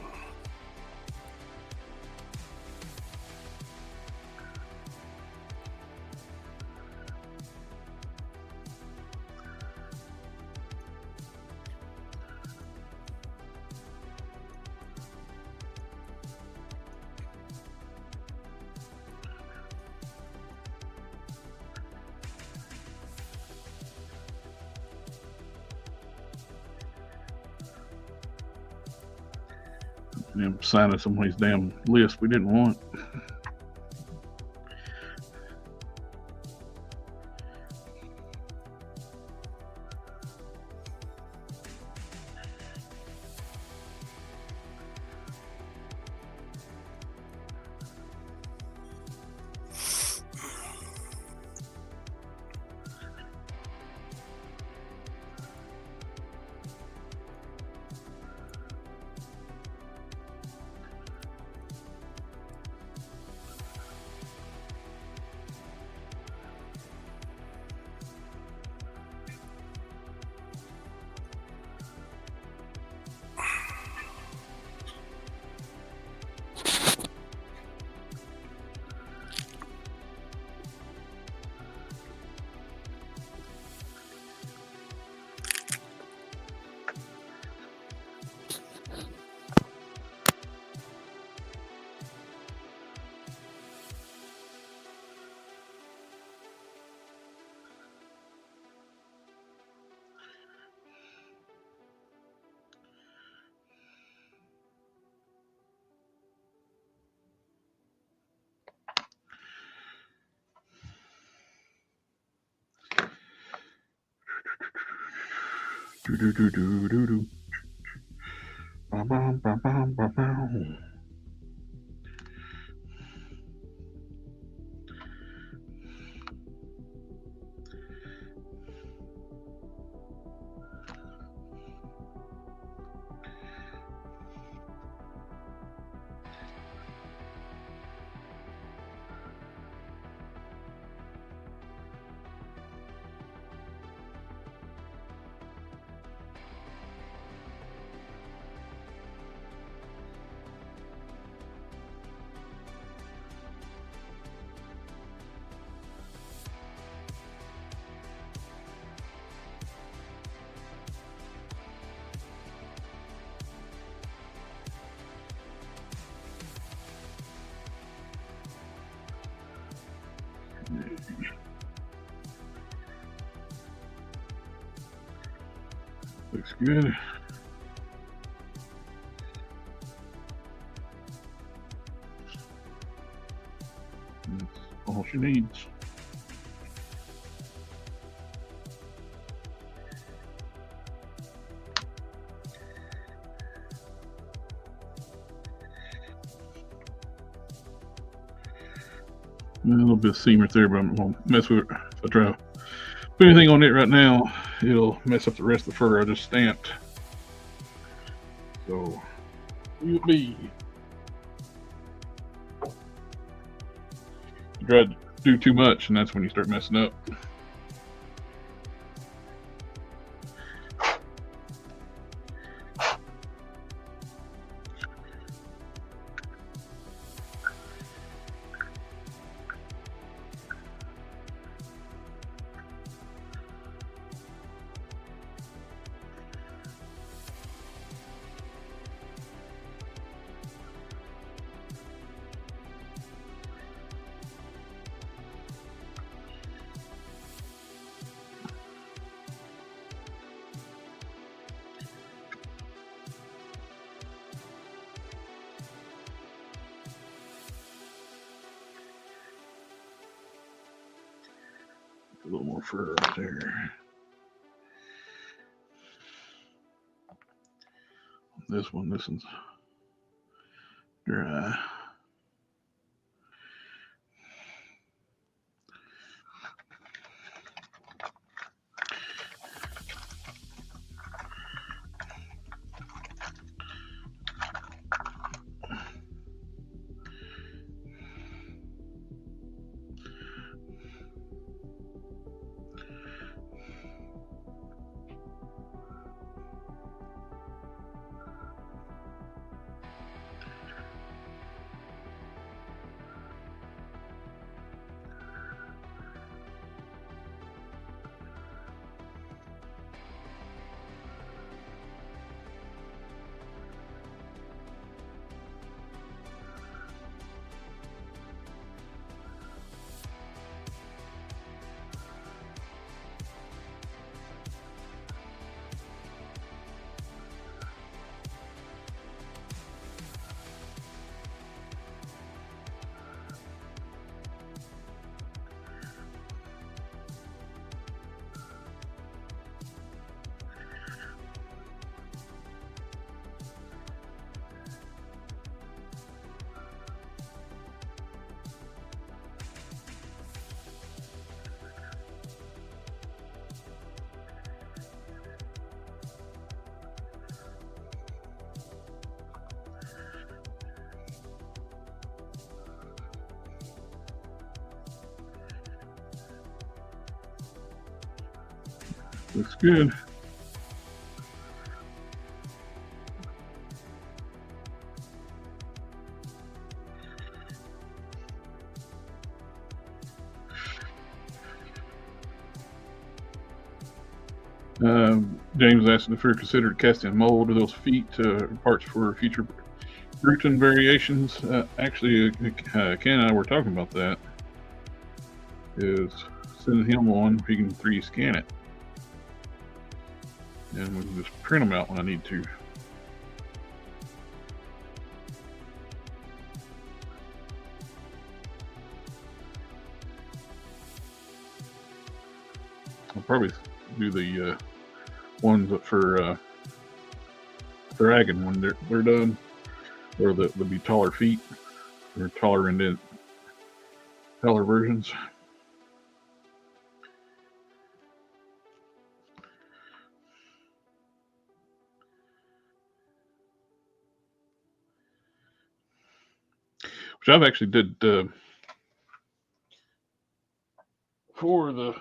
And signing some of these damn lists we didn't want. Looks good. That's all she needs. A little bit of seam right there, but I'm gonna mess with it. If I try to put anything on it right now, it'll mess up the rest of the fur I just stamped. So, you'll be. You try to do too much, and that's when you start messing up. A little more fur right there. This one's dry. Looks good. James asked if we considered casting a mold of those feet parts for future Bruton variations. Actually, Ken and I were talking about that. Is sending him one, he can 3D scan it. And we can just print them out when I need to. I'll probably do the ones for dragon when they're done, or they'll be taller feet or taller versions. Which I've actually did for the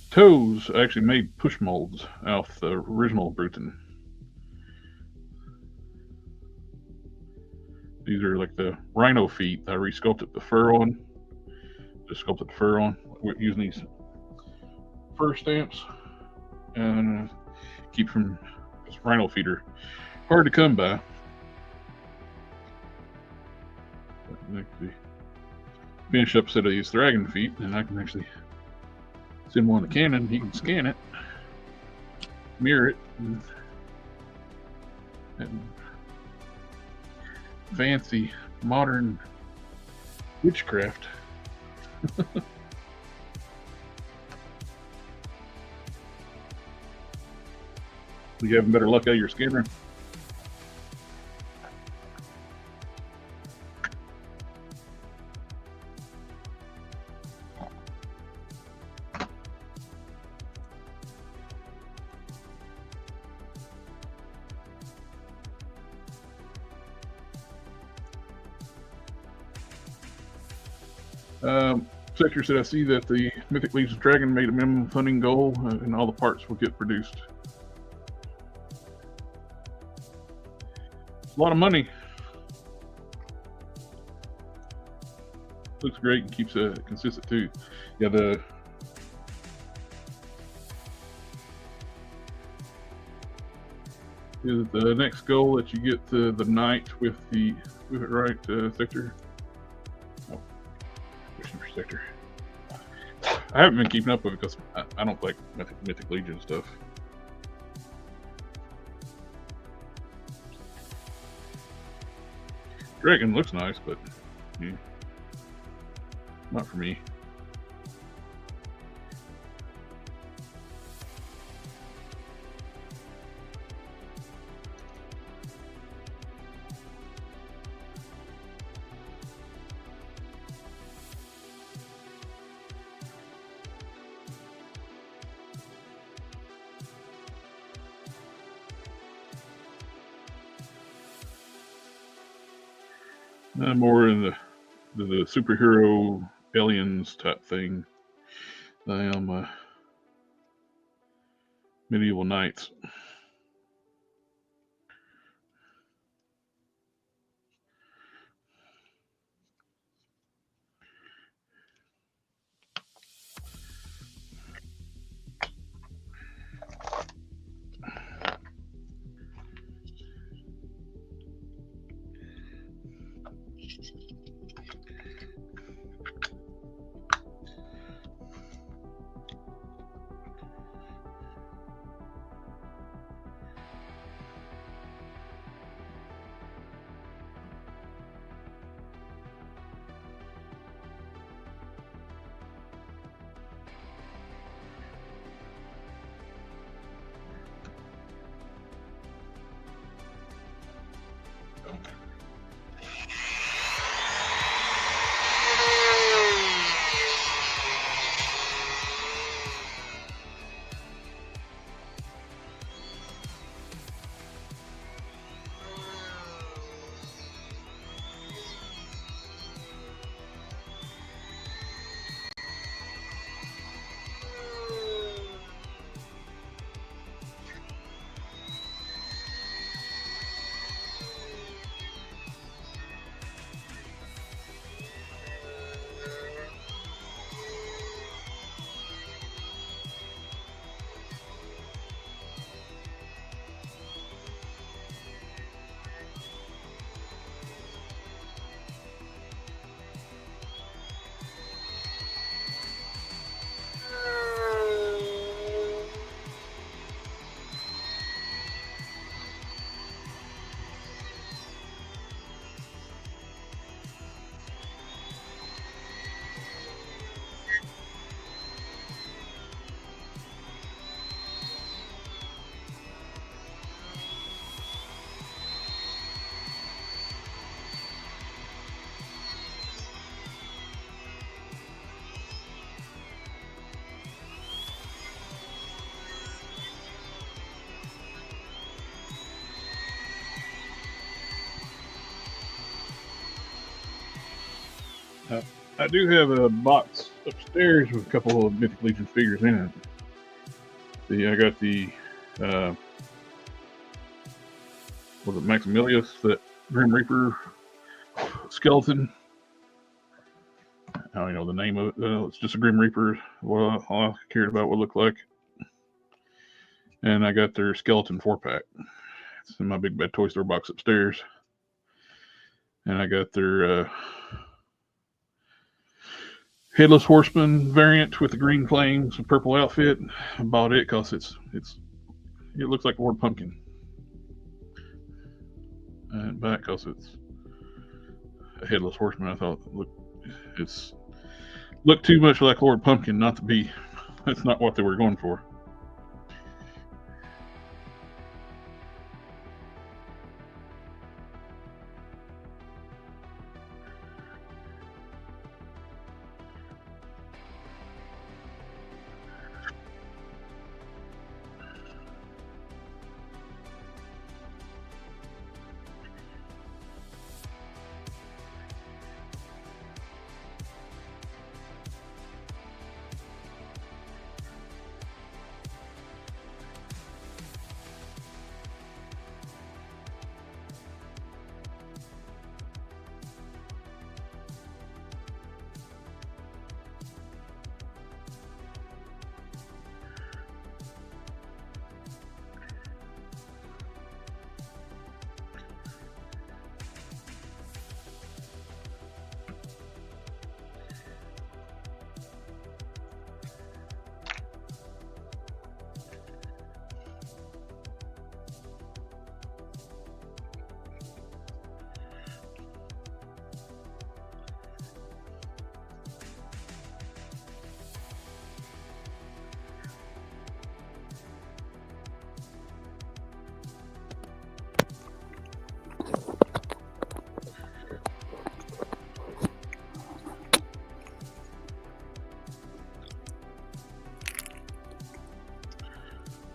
toes. I actually made push molds out of the original Bruton. These are like the rhino feet. I resculpted the fur on. Just sculpted the fur on using these fur stamps, and keep from this rhino feet are hard to come by. Actually finish up a set of these dragon feet, and I can actually send one to Canon. He can scan it, mirror it, and fancy modern witchcraft. You having better luck out of your scanner? Sector said, I see that the Mythic Legion Dragon made a minimum funding goal and all the parts will get produced. It's a lot of money. Looks great and keeps it consistent too. Yeah, the next goal that you get the knight with the right sector. Oh, sector. I haven't been keeping up with it because I don't like Mythic Legion stuff. Dragon looks nice, but yeah, not for me. More in the superhero aliens type thing. I am medieval knights. I do have a box upstairs with a couple of Mythic Legion figures in it. I got the was it Maximilius, that Grim Reaper skeleton. I don't know the name of it. It's just a Grim Reaper. Well, all I cared about what it looked like. And I got their skeleton 4-pack. It's in my big bad toy store box upstairs. And I got their Headless Horseman variant with the green flames and purple outfit. I bought it because it looks like Lord Pumpkin. And back because it's a Headless Horseman. I thought it's looked too much like Lord Pumpkin not to be. That's not what they were going for.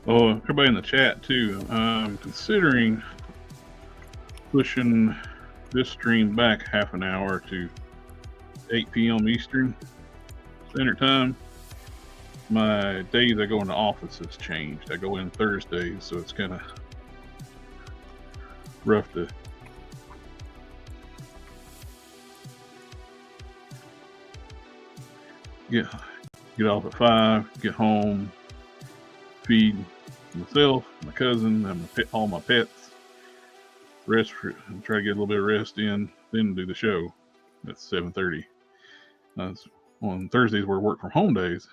Oh, everybody in the chat too. I'm considering pushing this stream back half an hour to 8 p.m. Eastern Standard Time. My days I go in the office has changed. I go in Thursdays, so it's kind of rough to get off at 5, get home, feed myself, my cousin, and all my pets, rest and try to get a little bit of rest in, then do the show at 7:30. On Thursdays were work from home days.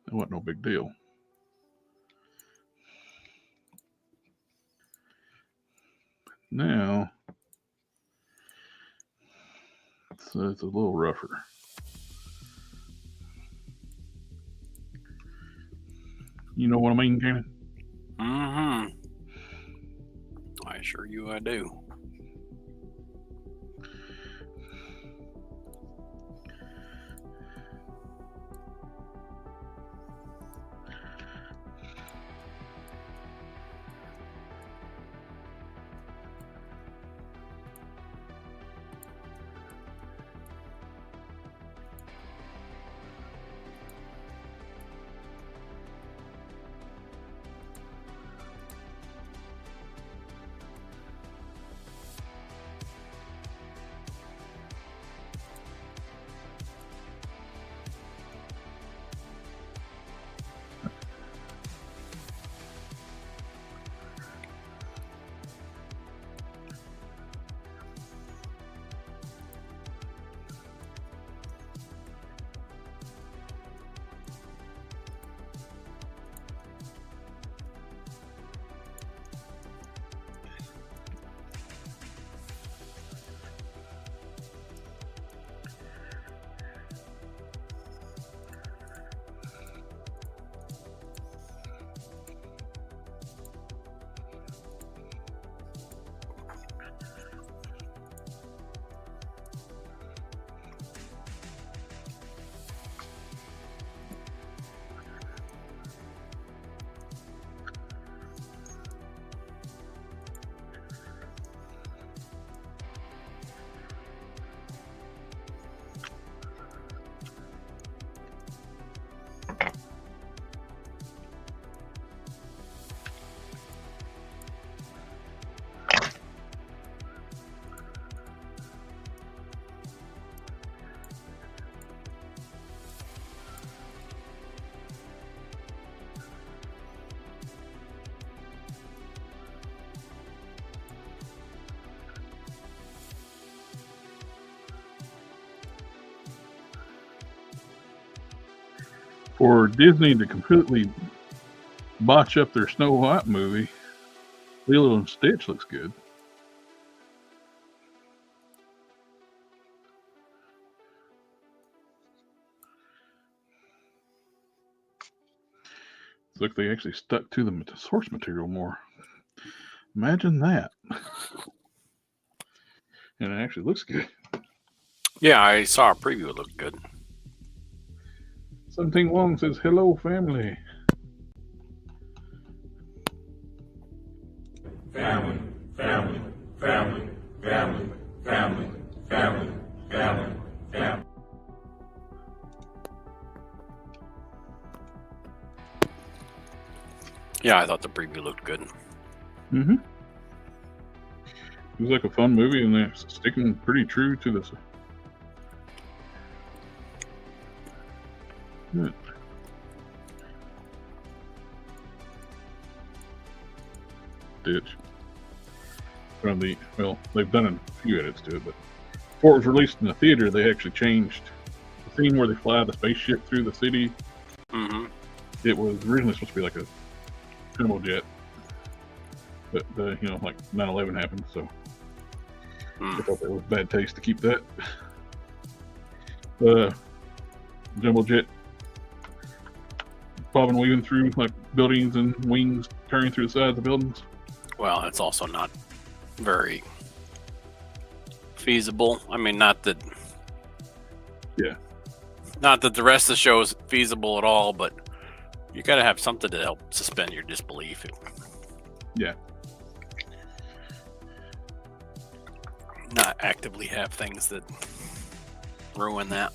It wasn't no big deal. Now it's a little rougher. You know what I mean, Cannon? Mm-hmm. I assure you I do. For Disney to completely botch up their Snow White movie, Lilo and Stitch looks good. It's like they actually stuck to the source material more. Imagine that. And it actually looks good. Yeah, I saw a preview. It looked good. Something Wong says, hello, family. Family, family, family, family, family, family, family, family. Yeah, I thought the preview looked good. Mm-hmm. It was like a fun movie, and they're sticking pretty true to this. Ditch. From the, well, they've done a few edits to it, but before it was released in the theater, they actually changed the scene where they fly the spaceship through the city. Mm-hmm. It was originally supposed to be like a thermal jet, but you know, like 9/11 happened, so I thought that was bad taste to keep that. Jumbo jet bobbing and weaving through like buildings and wings tearing through the sides of buildings. Well, it's also not very feasible. I mean, not that. Yeah. Not that the rest of the show is feasible at all, but you got to have something to help suspend your disbelief. Yeah. Not actively have things that ruin that.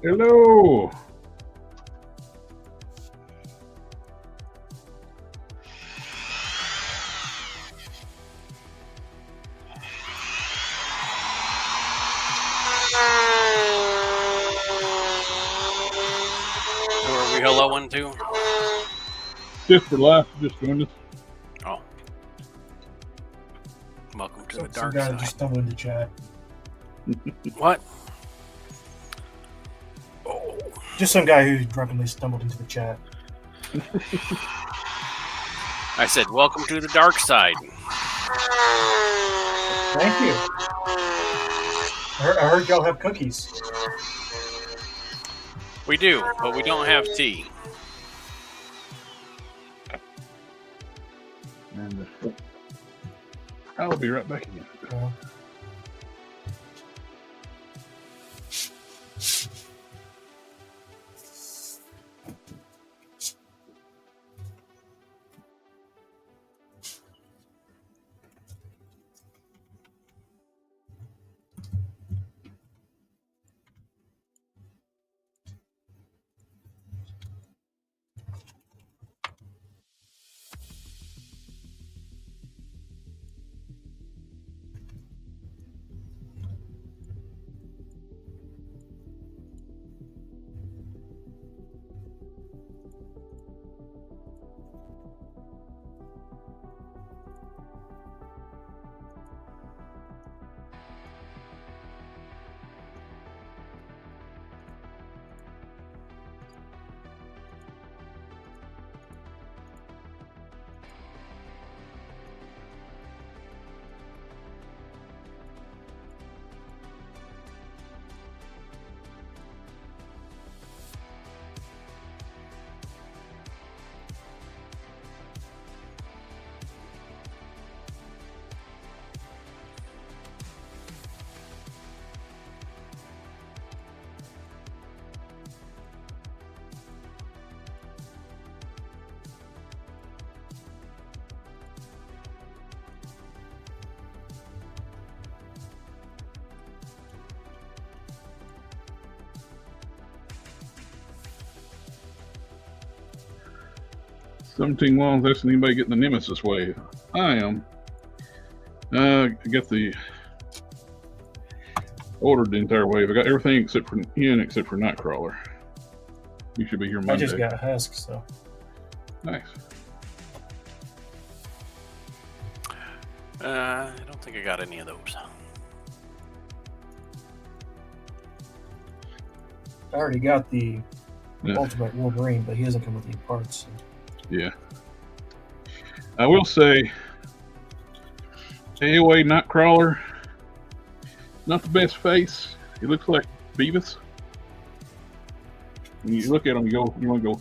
Hello. Who are we helloing to? Just for life, just joined us. Oh. Welcome to the Some dark guy side. just stumbled in the chat. What? Oh. Just some guy who drunkenly stumbled into the chat. I said, welcome to the dark side. Thank you. I heard y'all have cookies. We do, but we don't have tea. And I'll be right back again. Something long as anybody getting the Nemesis wave. I am. I got the ordered the entire wave. I got everything except for Nightcrawler. You should be here Monday. I just got Husk, so Nice. I don't think I got any of those. I already got the Yeah. Ultimate Wolverine, but he doesn't come with any parts. So. Yeah. I will say, AOA Nightcrawler, not the best face. He looks like Beavis. When you look at him, you want to go.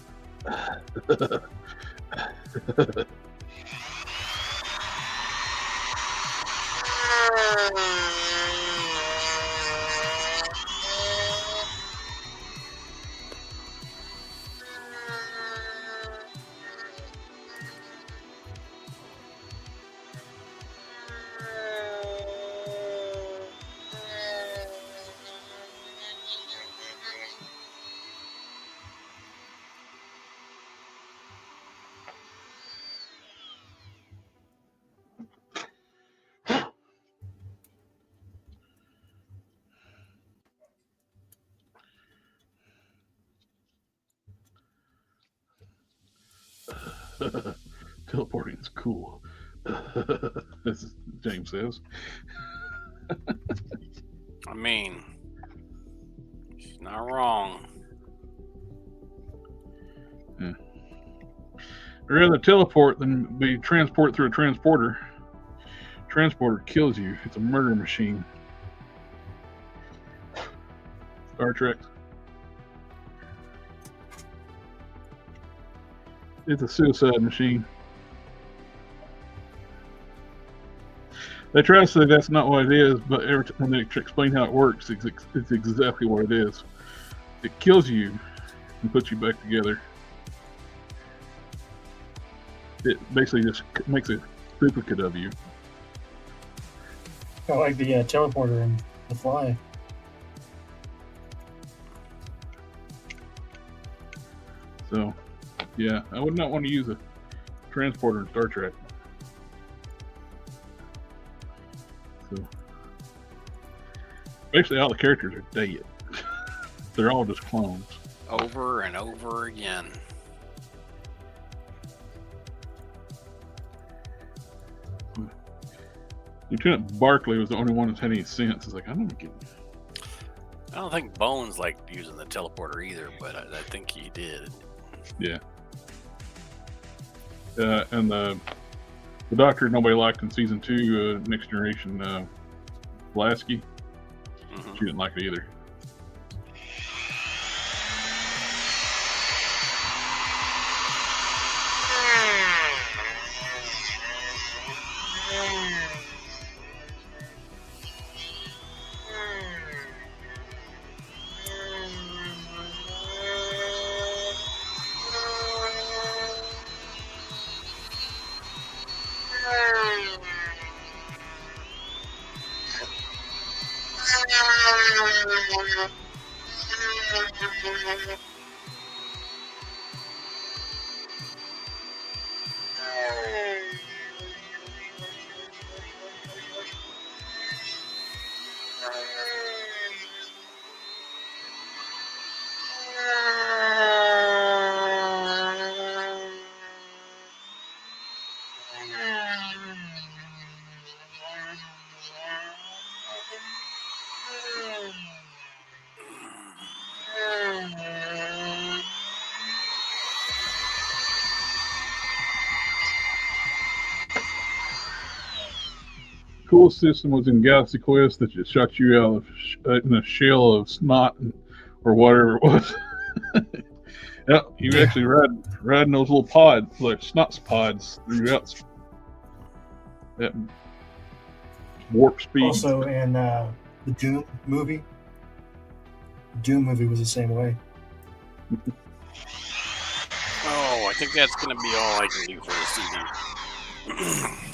Teleporting's cool. As James says. I mean, she's not wrong. Yeah. I'd rather teleport than be transport through a transporter. Transporter kills you. It's a murder machine. Star Trek. It's a suicide machine. They try to say that's not what it is, but every time when they explain how it works, it's exactly what it is. It kills you and puts you back together. It basically just makes a duplicate of you. I like the teleporter and the fly. So, yeah, I would not want to use a transporter in Star Trek. So, basically, all the characters are dead. They're all just clones. Over and over again. Lieutenant Barkley was the only one that's had any sense. It's like, I'm not getting. I don't think Bones liked using the teleporter either, but I think he did. Yeah. And the doctor nobody liked in season 2, Next Generation, Lasky. She didn't like it either. Coolest system was in Galaxy Quest that just shot you out of in a shell of snot or whatever it was. Yeah, you actually riding those little pods, like snot pods, throughout that warp speed. Also, in the Doom movie, was the same way. Oh, I think that's going to be all I can do for this evening.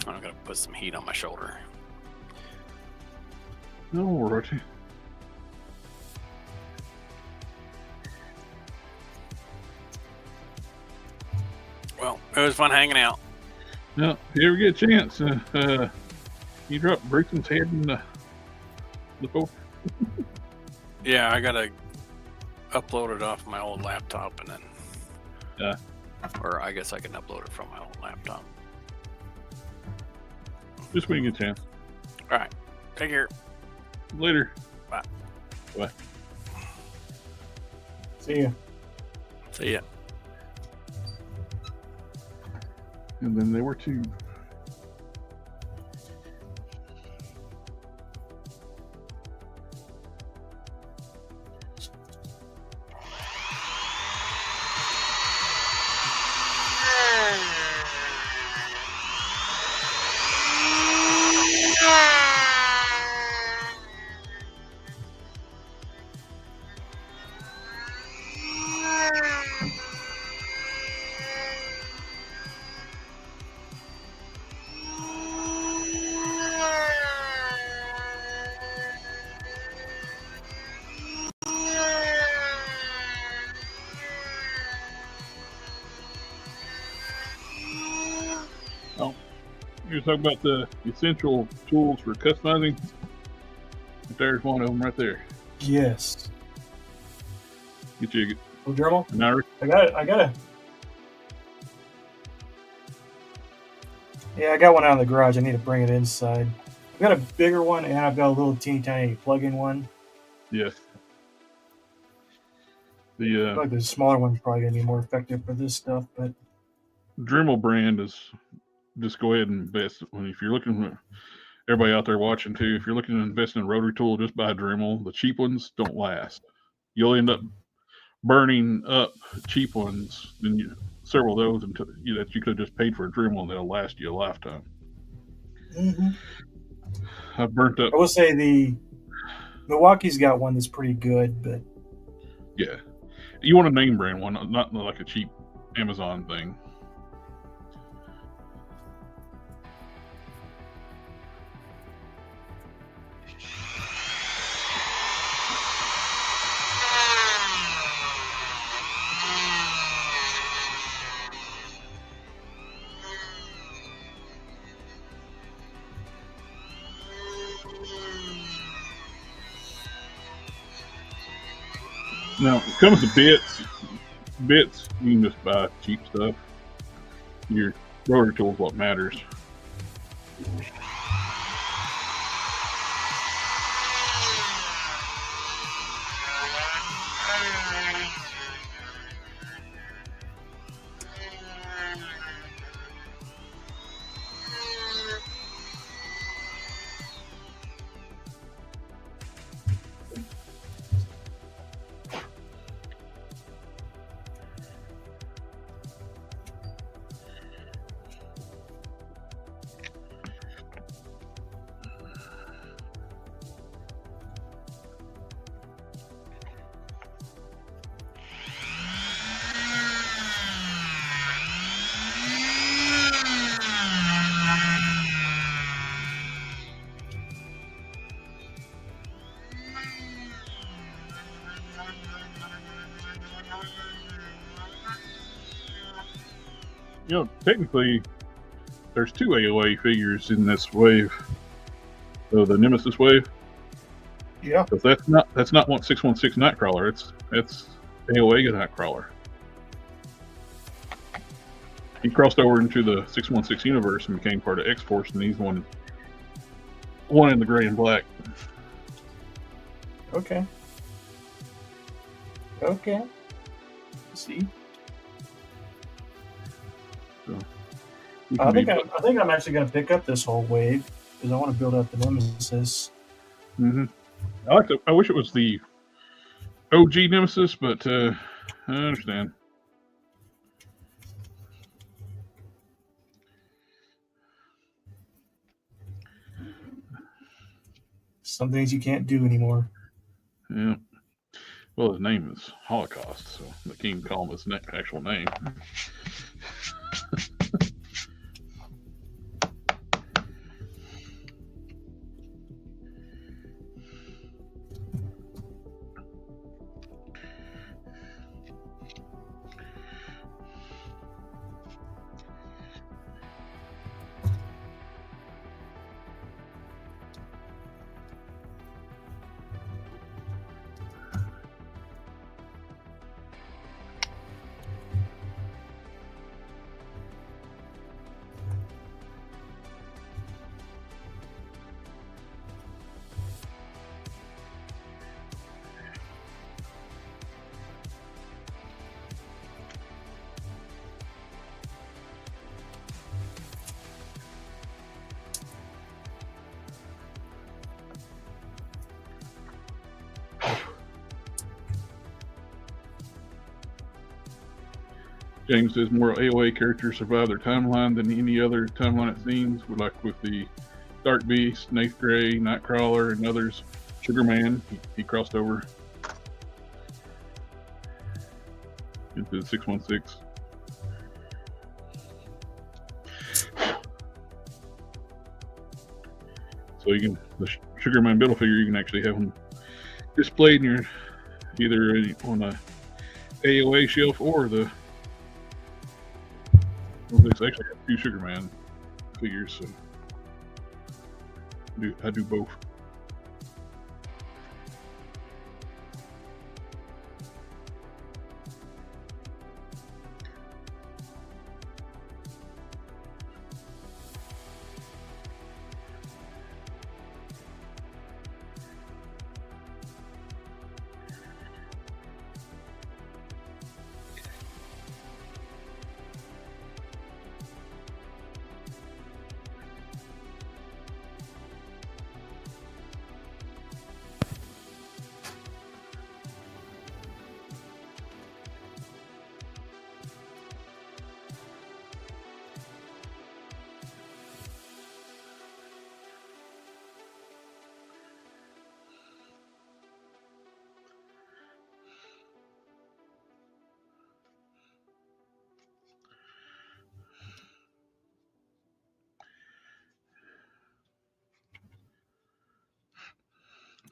I'm going to put some heat on my shoulder. No, Roger. Well, it was fun hanging out. Now, if you ever get a chance, you drop Brixton's head and look over. Yeah, I got to upload it off my old laptop and then... Yeah. Or I guess I can upload it from my old laptop. Just when you get a chance. All right. Take care. Later. Bye. Bye. See ya. See ya. And then there were 2. You're talking about the essential tools for customizing. There's one of them right there. Yes. Get you Oh, Dremel? an Irish. I got it. Yeah, I got one out in the garage. I need to bring it inside. I've got a bigger one, and I've got a little teeny tiny plug-in one. Yes. I feel like the smaller one's probably going to be more effective for this stuff, but Dremel brand is just go ahead and invest. If you're looking, everybody out there watching too, if you're looking to invest in a rotary tool, just buy Dremel. The cheap ones don't last. You'll end up burning up cheap ones, then several of those until that you could have just paid for a Dremel, and they'll last you a lifetime. I've burnt up. I will say the Milwaukee's got one that's pretty good, but yeah, you want a name brand one, not like a cheap Amazon thing. Now, it comes to bits, you can just buy cheap stuff. Your rotary tool is what matters. You know, technically, there's 2 AOA figures in this wave. So the Nemesis wave. Yeah. Because that's not 616 Nightcrawler. It's AOA Nightcrawler. He crossed over into the 616 universe and became part of X-Force, and he's one in the gray and black. Okay. Okay. See. So, I think I'm actually going to pick up this whole wave because I want to build up the Nemesis. Mm-hmm. I wish it was the OG Nemesis, but I understand. Some things you can't do anymore. Yeah. Well, his name is Holocaust, so they can't even call him his actual name. James says more AOA characters survive their timeline than any other timeline it seems, like with the Dark Beast, Nath Grey, Nightcrawler, and others. Sugar Man, he crossed over into the 616. So you can, the Sugar Man Biddle figure, you can actually have them displayed in your, either on a AOA shelf or the, well, it's actually a few Sugar Man figures, so I do both.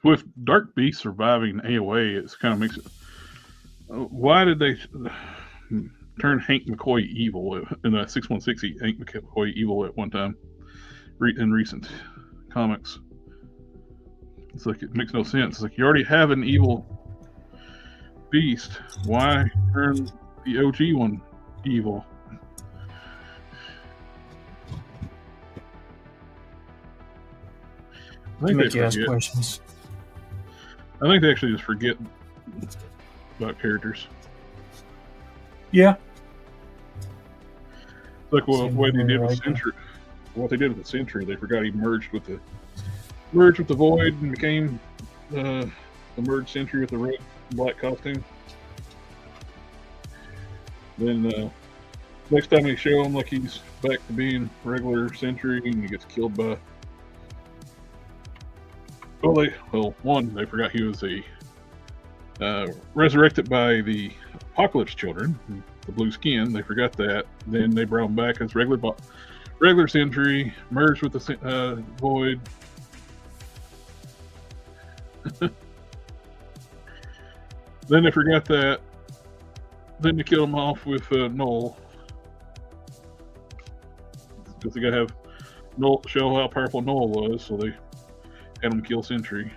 With Dark Beast surviving AOA, it kind of makes it. Why did they turn Hank McCoy evil in the 616? Hank McCoy evil at one time in recent comics. It's like it makes no sense. It's like you already have an evil Beast. Why turn the OG one evil? I think Make you ask questions. I think they actually just forget about characters. Yeah. Like what they did with Sentry. What they did with the Sentry, they forgot he merged with the Void and became the merged Sentry with the red and black costume. Then next time they show him, like he's back to being regular Sentry, and he gets killed by. One, they forgot he was resurrected by the Apocalypse Children, the blue skin. They forgot that. Then they brought him back as regular Sentry, merged with the Void. Then they forgot that. Then they killed him off with Null. because they gotta have Null show how powerful Null was, so they had him kill Sentry.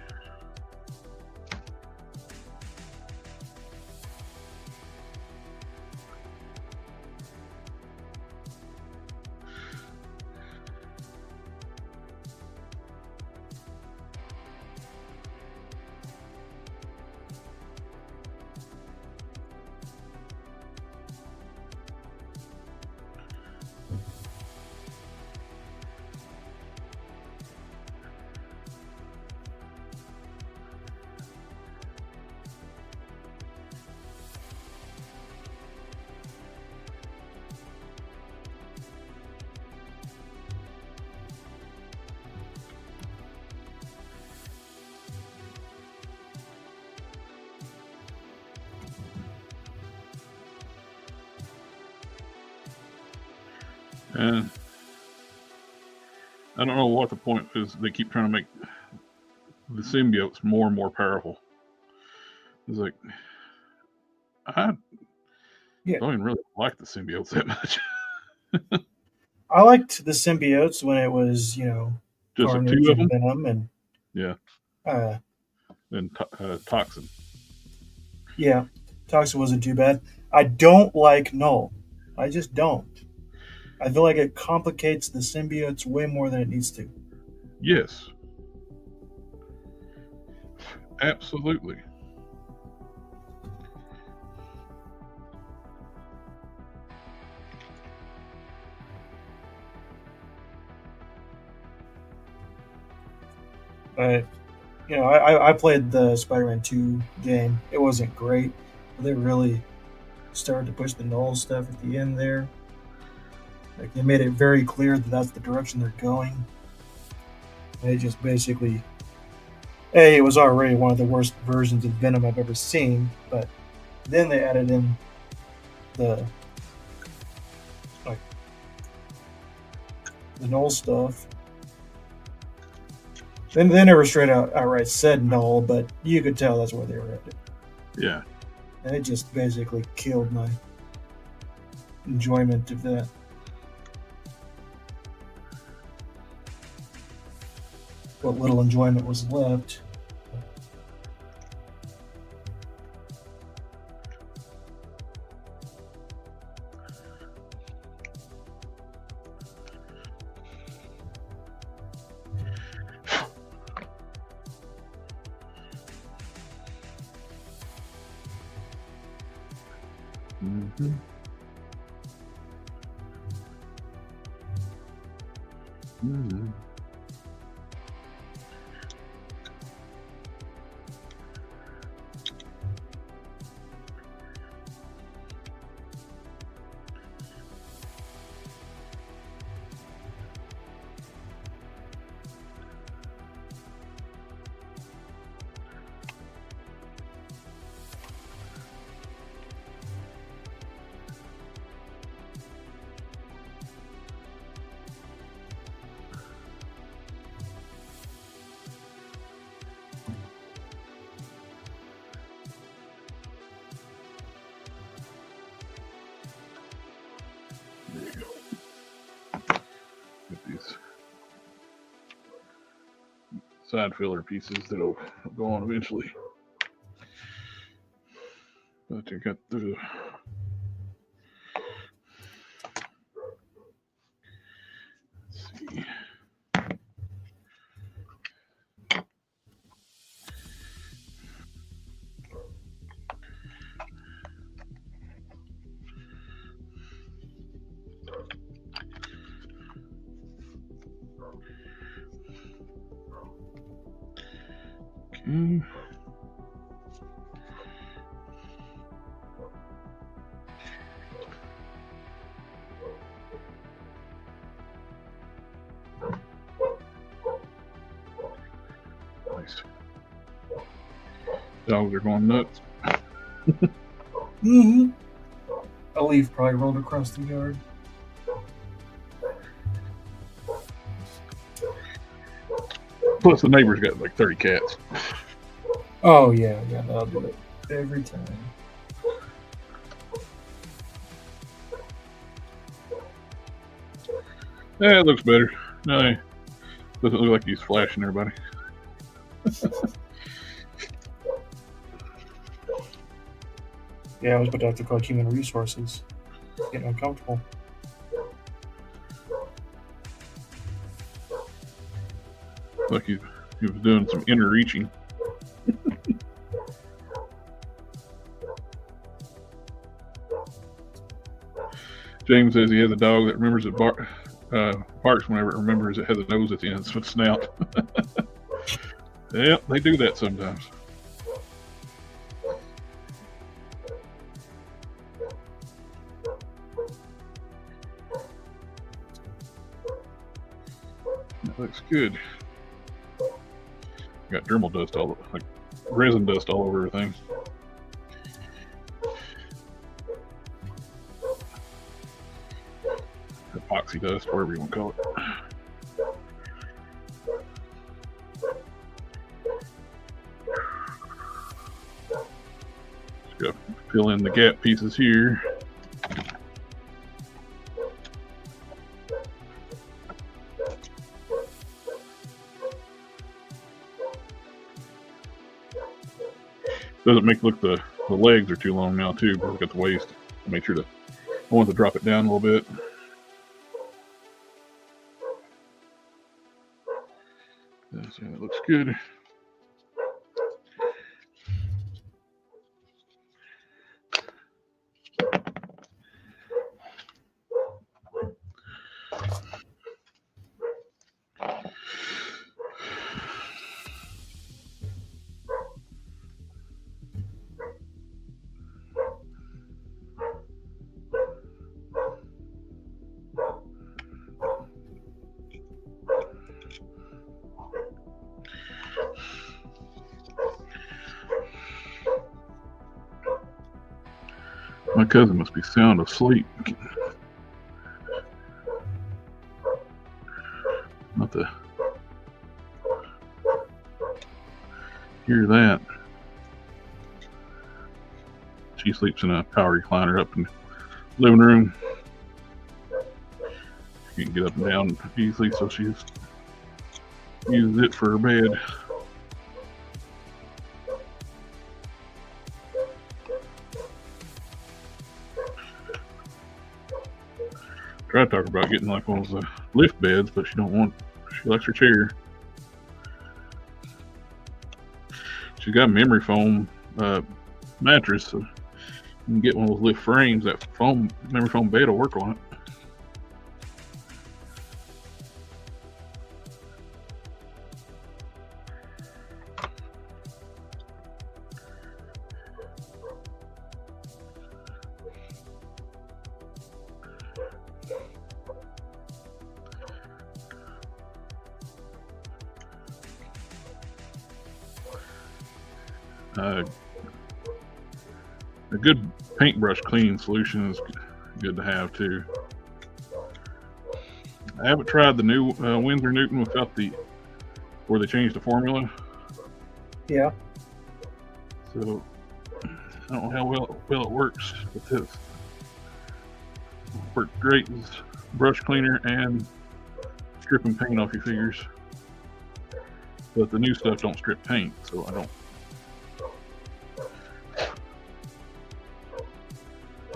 And I don't know what the point is. They keep trying to make the symbiotes more and more powerful. It's like, I don't even really like the symbiotes that much. I liked the symbiotes when it was, you know, Just Carnage two of and them? Venom and And Toxin. Yeah, Toxin wasn't too bad. I don't like Null. I just don't. I feel like it complicates the symbiotes way more than it needs to. Yes. Absolutely. But, you know, I played the Spider-Man 2 game. It wasn't great. But they really started to push the Null stuff at the end there. Like, they made it very clear that that's the direction they're going. They just basically... it was already one of the worst versions of Venom I've ever seen, but then they added in the Null stuff. Then they never straight outright said Null, but you could tell that's where they were headed. Yeah. And it just basically killed my enjoyment of that. What little enjoyment was left. Mm-hmm. Mm-hmm. Get these side filler pieces that'll go on eventually. But you got the let's see. Okay. Nice. Dogs are going nuts. Mm-hmm. A leaf probably rolled across the yard. Plus the neighbor's got like 30 cats. Oh, yeah, that'll do it every time. Yeah, it looks better. No, it doesn't look like he's flashing everybody. Yeah, I was about to have to call human resources. It's getting uncomfortable. Like he was doing some inner reaching. James says he has a dog that remembers it barks whenever it remembers it has a nose at the end of its snout. Yep, they do that sometimes. That looks good. Got Dremel dust all like resin dust all over everything. Epoxy dust, whatever you want to call it. Just gotta fill in the gap pieces here. Doesn't make look the legs are too long now too, but we've got the waist. Make sure to I want to drop it down a little bit. So it looks good. My cousin must be sound asleep. Not to hear that. She sleeps in a power recliner up in the living room. She can get up and down easily, so she uses it for her bed. Tried to talk about getting like one of those lift beds, but she don't want. She likes her chair. She's got a memory foam mattress, so you can get one of those lift frames. That memory foam bed will work on it. A good paintbrush cleaning solution is good to have too. I haven't tried the new Winsor Newton without where they changed the formula. Yeah. So I don't know how well it works with this. Worked great as brush cleaner and stripping paint off your fingers. But the new stuff don't strip paint, so I don't.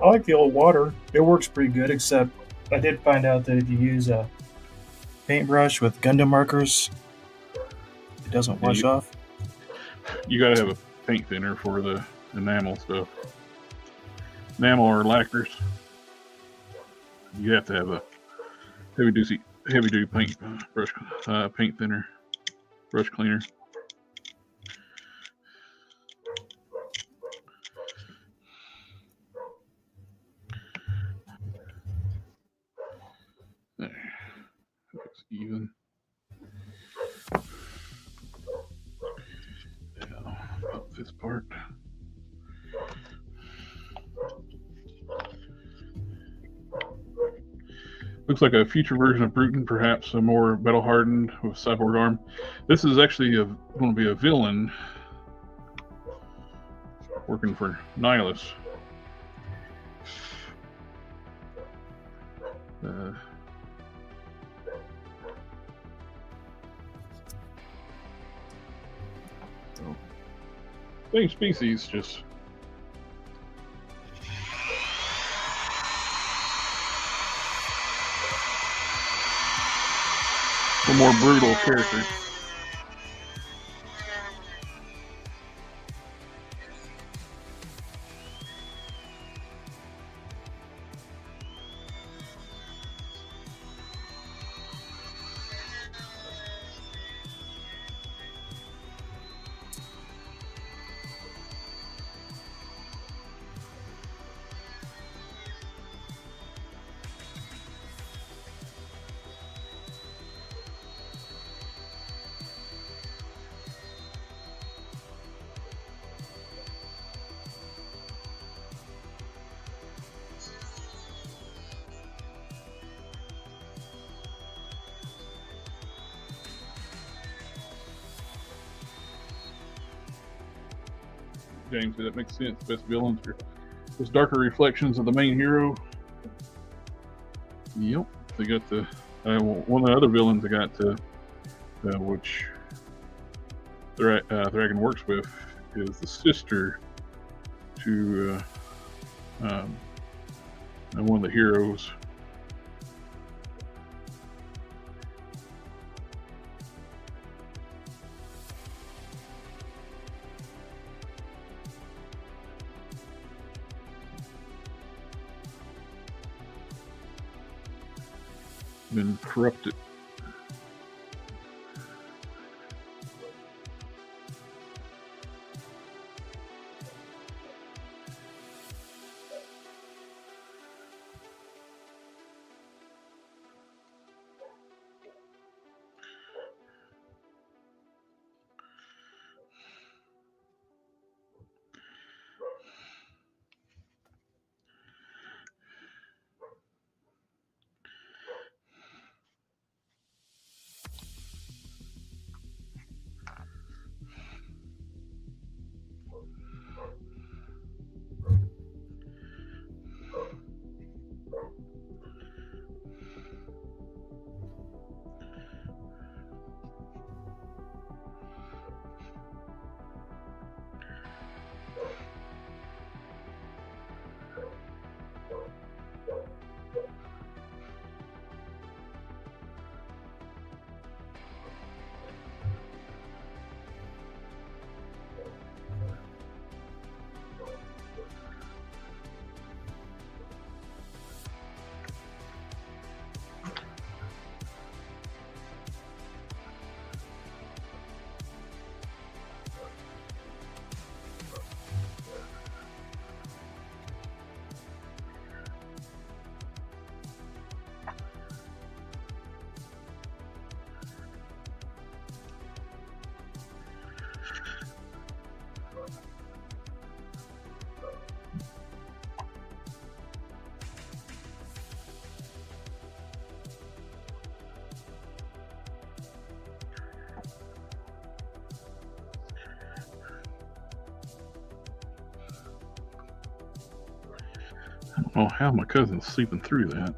I like the old water. It works pretty good, except I did find out that if you use a paintbrush with Gundam markers, it doesn't wash off. You gotta have a paint thinner for the enamel stuff. Enamel or lacquers. You have to have a heavy duty paint brush, paint thinner, brush cleaner. There, looks even. Now, up this part. Looks like a future version of Bruton, perhaps a more metal hardened with cyborg arm. This is actually going to be a villain working for Nihilus. Same species, just a more brutal character. James, that makes sense. Best villains are just darker reflections of the main hero. Yep, they got the one of the other villains they got which Dragon works with is the sister to one of the heroes. Been corrupted. Oh, how my cousin's sleeping through that.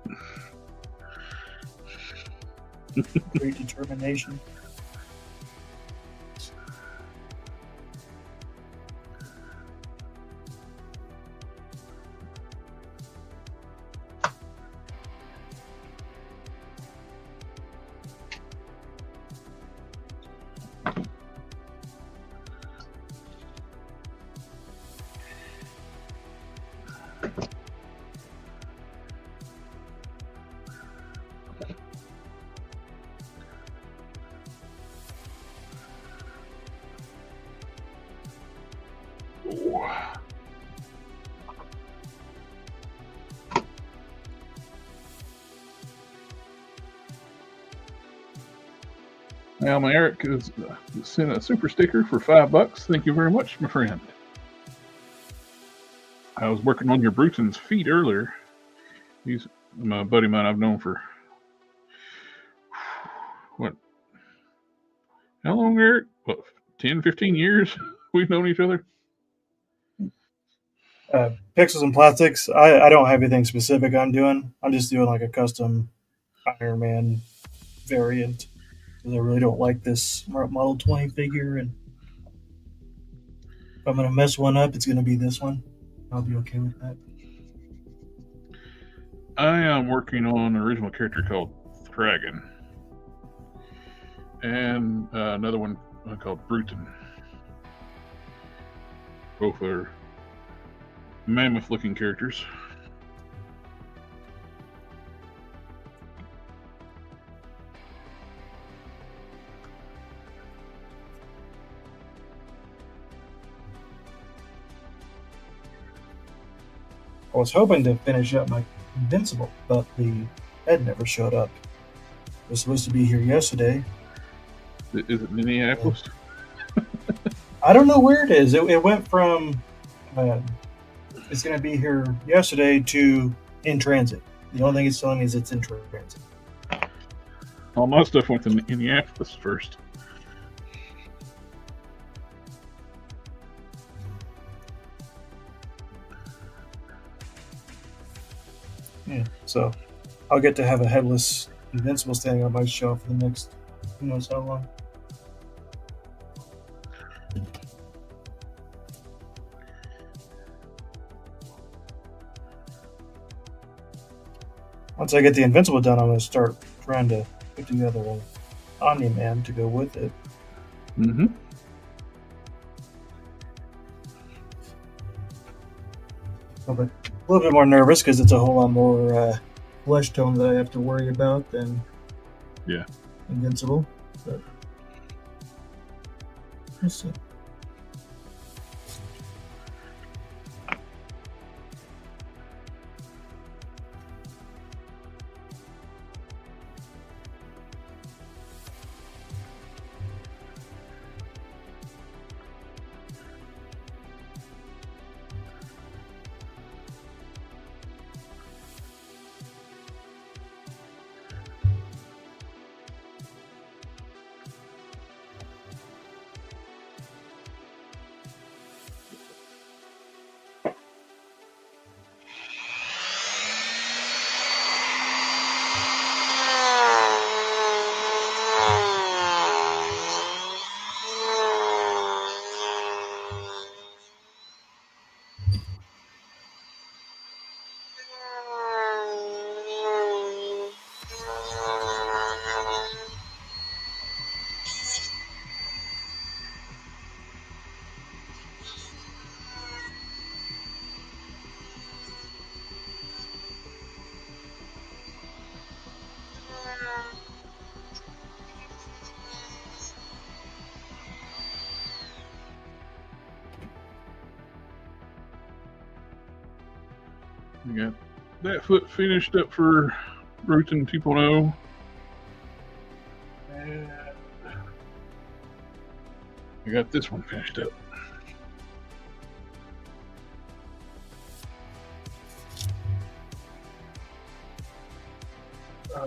Great determination. Now, my Eric has sent a super sticker for $5. Thank you very much, my friend. I was working on your Bruton's feet earlier. He's my buddy of mine I've known for what? How long, Eric? What, 10, 15 years we've known each other? Pixels and plastics. I don't have anything specific I'm doing. I'm just doing like a custom Iron Man variant because I really don't like this Model 20 figure, and If I'm gonna mess one up, it's gonna be this one. I'll be okay with that. I am working on an original character called Thragon, and another one called Bruton. Both are mammoth-looking characters. I was hoping to finish up my Invincible, but the head never showed up. It was supposed to be here yesterday. Is it Minneapolis? I don't know where it is. It went from it's going to be here yesterday to in transit. The only thing it's telling me is it's in transit. All my stuff went to Minneapolis first. Yeah, so I'll get to have a headless Invincible standing on my shelf for the next who knows how long. Once I get the Invincible done, I'm going to start trying to put together an Omni-Man to go with it. Mm-hmm. A little bit more nervous because it's a whole lot more flesh tone that I have to worry about than Invincible. But we'll see. We got that foot finished up for Bruton 2.0. And I got this one finished up.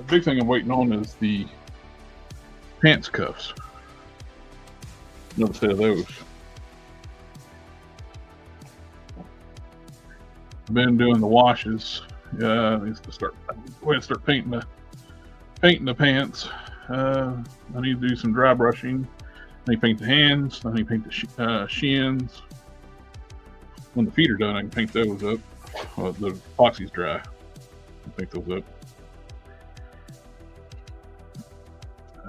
Big thing I'm waiting on is the pants cuffs. Another set of those. I've been doing the washes. Needs to start. Go ahead and start painting the pants. I need to do some dry brushing. I need to paint the hands. I need to paint the shins. When the feet are done, I can paint those up. The epoxy's dry. I'll paint those up.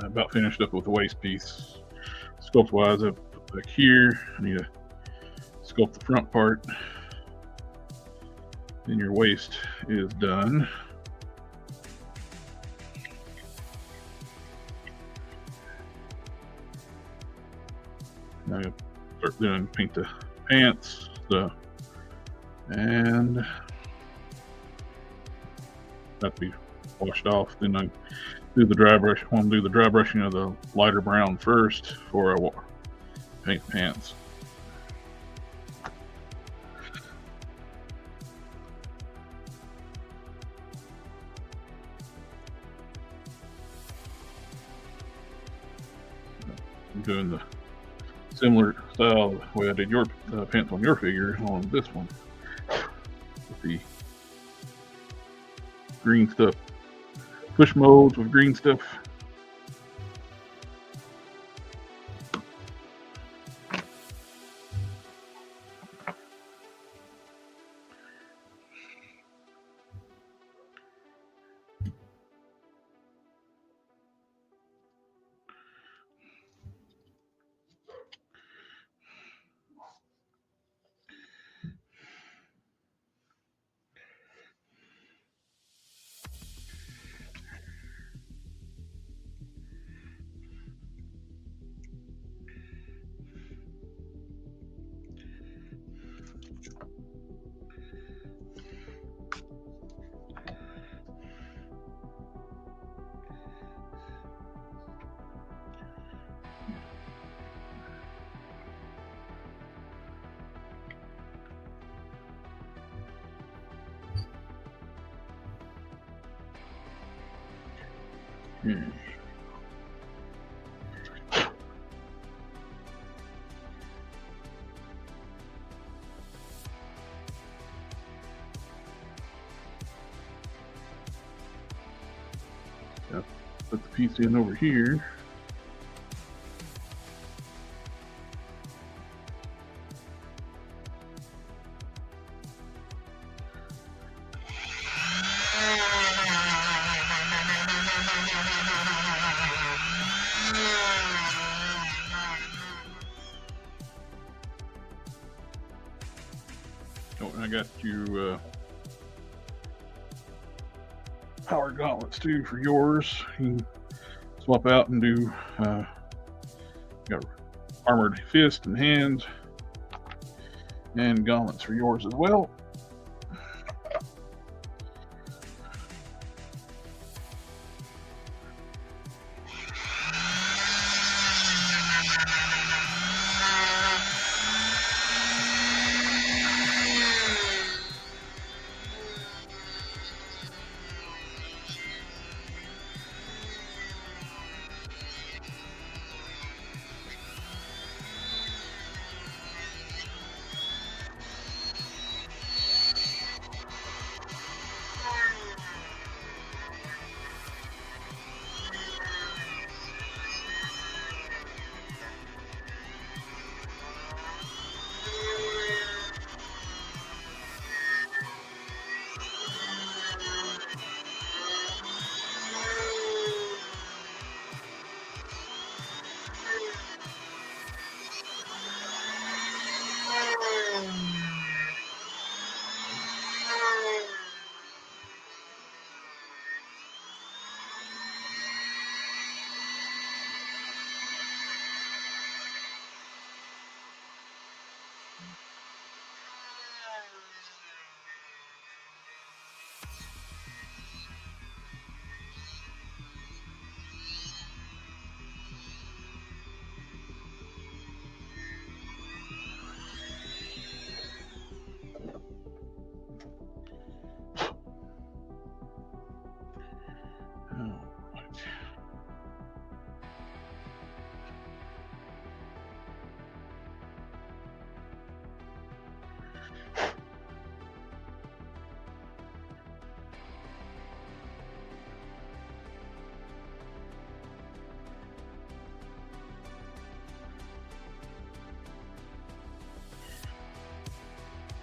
About finished up with the waist piece. Sculpt wise, up back here. I need to sculpt the front part. Then your waist is done. Now I'm start doing paint the pants, and that to be washed off. Then I do the dry brush. I want to do the dry brushing of the lighter brown first before I paint the pants. I'm doing the similar style the way I did your pants on your figure on this one with the green stuff, push molds with green stuff. Hmm. Yep. Put the piece in over here. Oh, and I got you power gauntlets too for yours. You can swap out and do got armored fist and hands, and gauntlets for yours as well.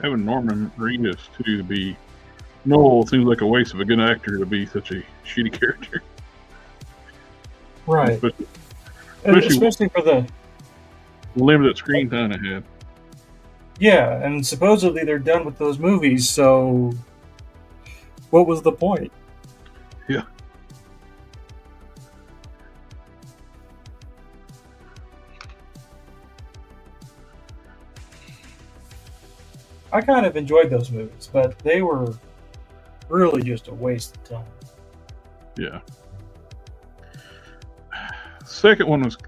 Having Norman Reedus too to be Noel seems like a waste of a good actor to be such a shitty character. Right. Especially Especially for the limited screen time I had. yeah, and supposedly they're done with those movies. So, what was the point? Yeah. I kind of enjoyed those movies, but they were really just a waste of time. Yeah. Second one was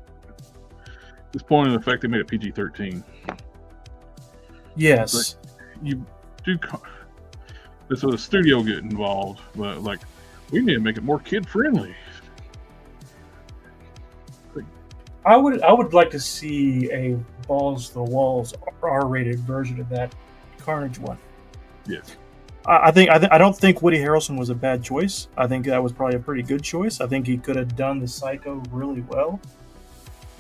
disappointing in the fact they made it PG-13. Yes. You do. So the studio get involved, but like we need to make it more kid friendly. I would like to see a balls to the walls R-rated version of that Carnage one. Yes. I don't think Woody Harrelson was a bad choice. I think that was probably a pretty good choice. I think he could have done the Psycho really well.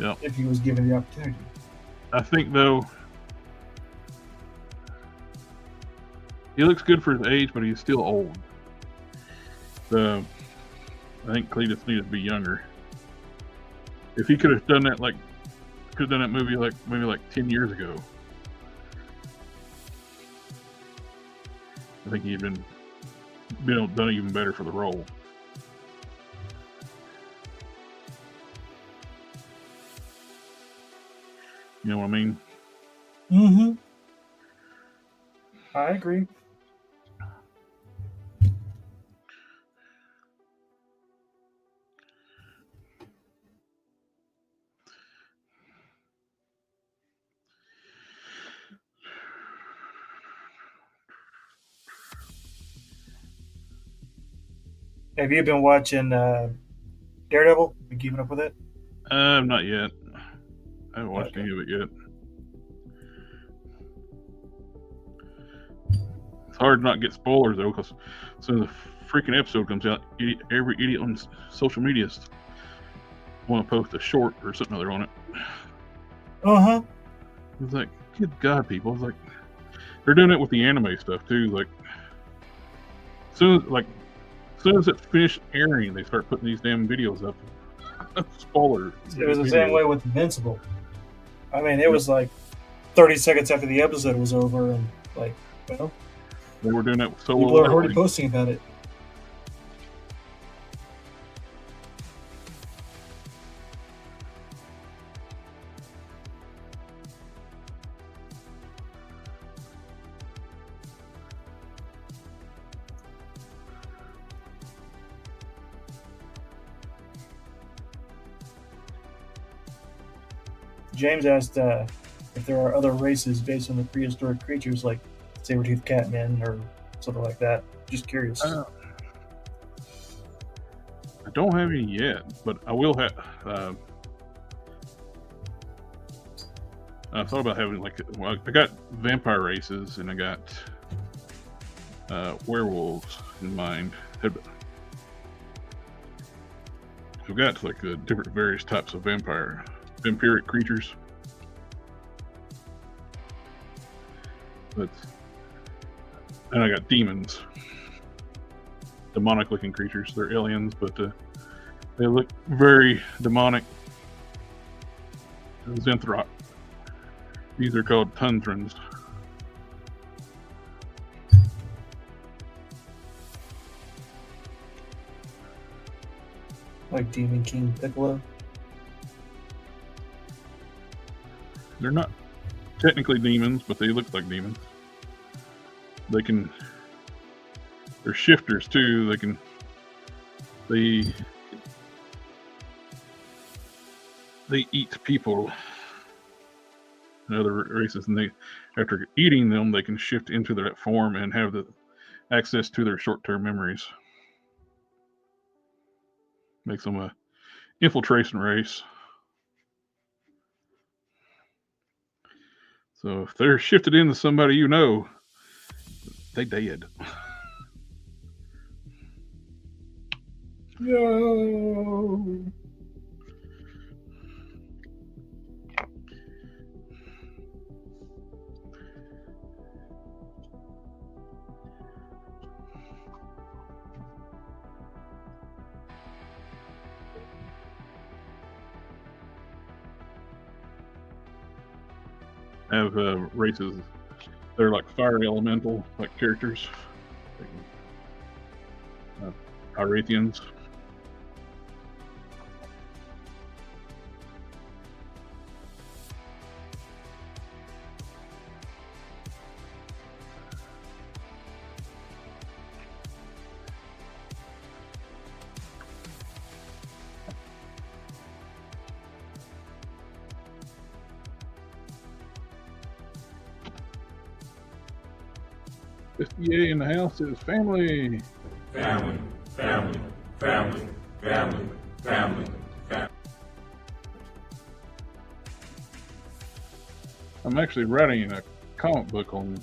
Yeah. If he was given the opportunity. I think though he looks good for his age, but he's still old. So I think Cletus needed to be younger. If he could have done that, movie like maybe like 10 years ago, I think he'd been done even better for the role. You know what I mean? Mm-hmm. I agree. Have you been watching Daredevil? You keeping up with it? Not yet. I haven't watched any of it yet. It's hard to not get spoilers though, because as soon as the freaking episode comes out, every idiot on social media want to post a short or something other on it. Uh-huh. It's like, good God, people! It's like they're doing it with the anime stuff too. Like, as soon as it finished airing, they start putting these damn videos up. Spoiler. It was the same way with Invincible. I mean, it was like 30 seconds after the episode was over, and like, well, They were doing that with Solo. people are already posting about it. James asked if there are other races based on the prehistoric creatures like saber-toothed catmen or something like that. Just curious. I don't have any yet, but I will have. I thought about having I got vampire races and I got werewolves in mind. I've got different various types of vampiric creatures. And I got demons. Demonic looking creatures. They're aliens, but they look very demonic. Zenthrock. These are called Tundrans. Like Demon King Piccolo. They're not technically demons, but they look like demons. They're shifters too. They eat people and other races, and after eating them, they can shift into that form and have the access to their short-term memories. Makes them a infiltration race. So if they're shifted into somebody you know, they dead. No. Have races. They're like fire elemental like characters. Irathians. SBA in the house is family. Family, family, family, family, family, family. I'm actually writing a comic book on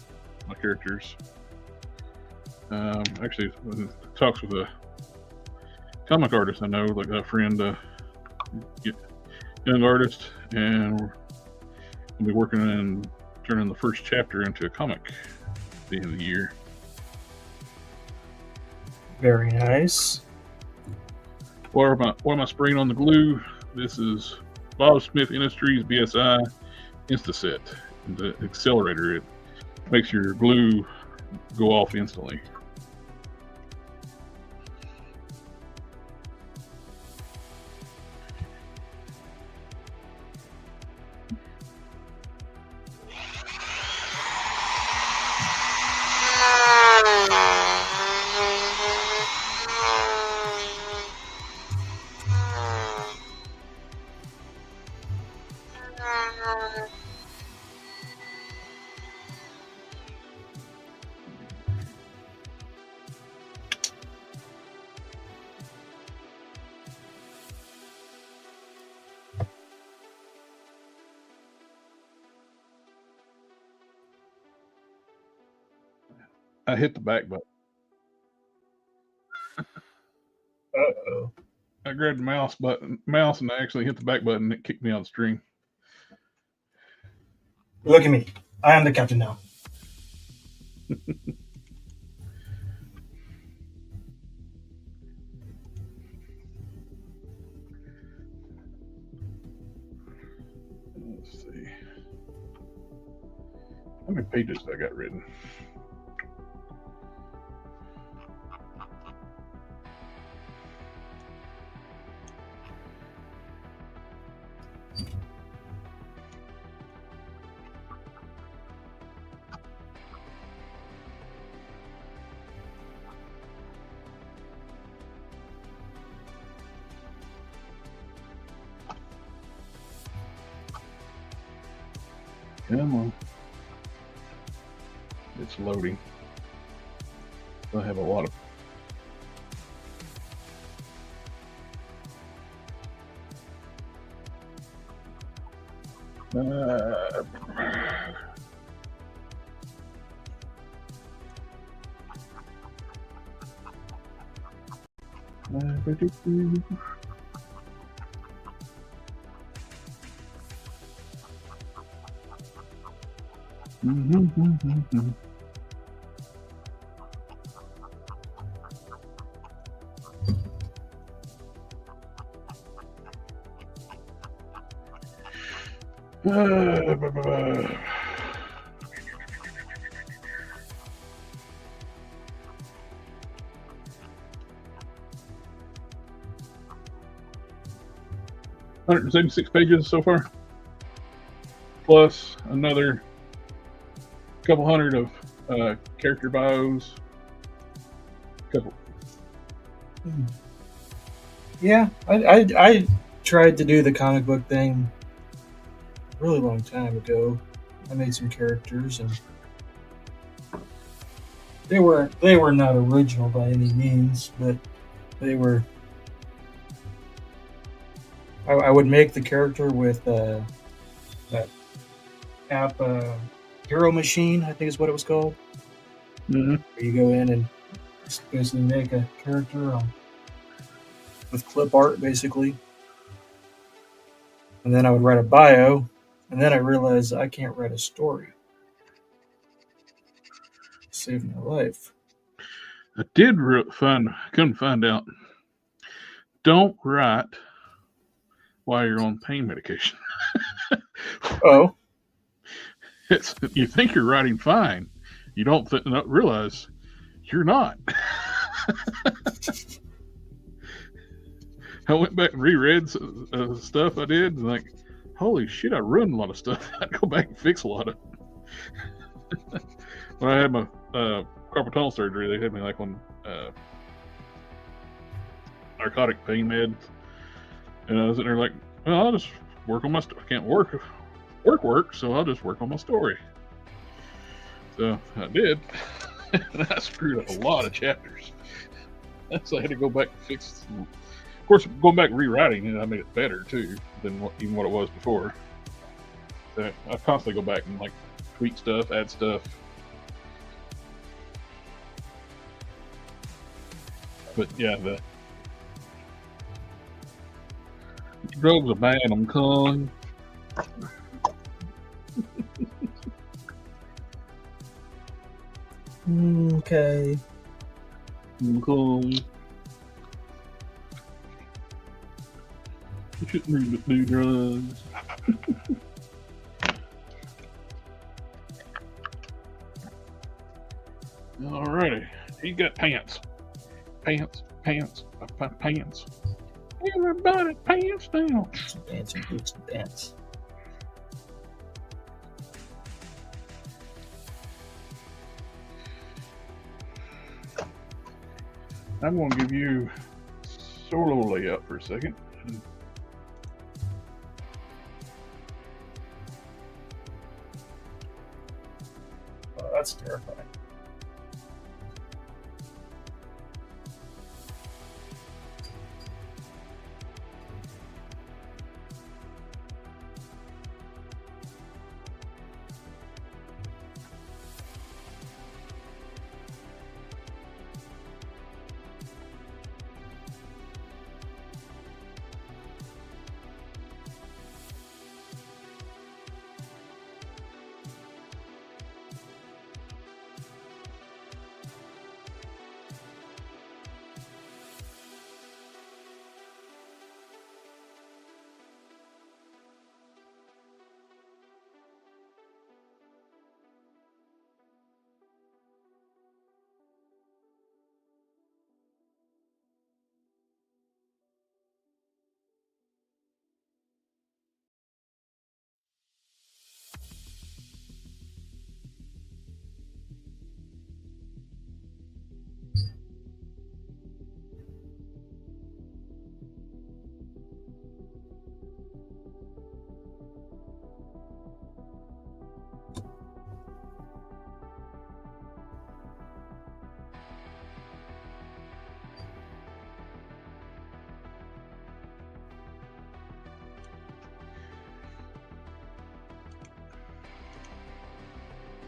my characters. Actually, talks with a comic artist I know, like a friend, young artist, and we'll be working on turning the first chapter into a comic at the end of the year. Very nice. What am I spraying on the glue? This is Bob Smith Industries BSI Instaset, the accelerator. It makes your glue go off instantly. I hit the back button. Uh-oh. I grabbed the mouse, and I actually hit the back button. And it kicked me out of the stream. Look at me. I am the captain now. Let's see. How many pages have I got written? Come on. It's loading. I have a lot of. $176 pages so far, plus another couple hundred of character bios. Couple. Yeah, I tried to do the comic book thing a really long time ago. I made some characters, and they were not original by any means, but they were. I would make the character with that app, Hero Machine, I think is what it was called. Mm-hmm. Where you go in and just basically make a character with clip art, basically. And then I would write a bio, and then I realized I can't write a story. Saved my life. I did couldn't find out. Don't write while you're on pain medication. Oh. You think you're writing fine. You don't realize you're not. I went back and reread stuff I did, and like, holy shit, I ruined a lot of stuff. I'd go back and fix a lot of it. When I had my carpal tunnel surgery, they had me like on narcotic pain meds, and I was sitting there like, well, I'll just work on my stuff. I can't work, so I'll just work on my story. So I did, and I screwed up a lot of chapters. So I had to go back and fix them. Of course, going back and rewriting it, I made it better too than even what it was before. So I constantly go back and like tweak stuff, add stuff. But yeah, the drugs are bad. I'm calling. Okay. I'm calling. You shouldn't do drugs. Alrighty, he got pants. Pants. Everybody, pants down. Some pants and boots and pants. I'm going to give you solo layout for a second. Oh, that's terrifying.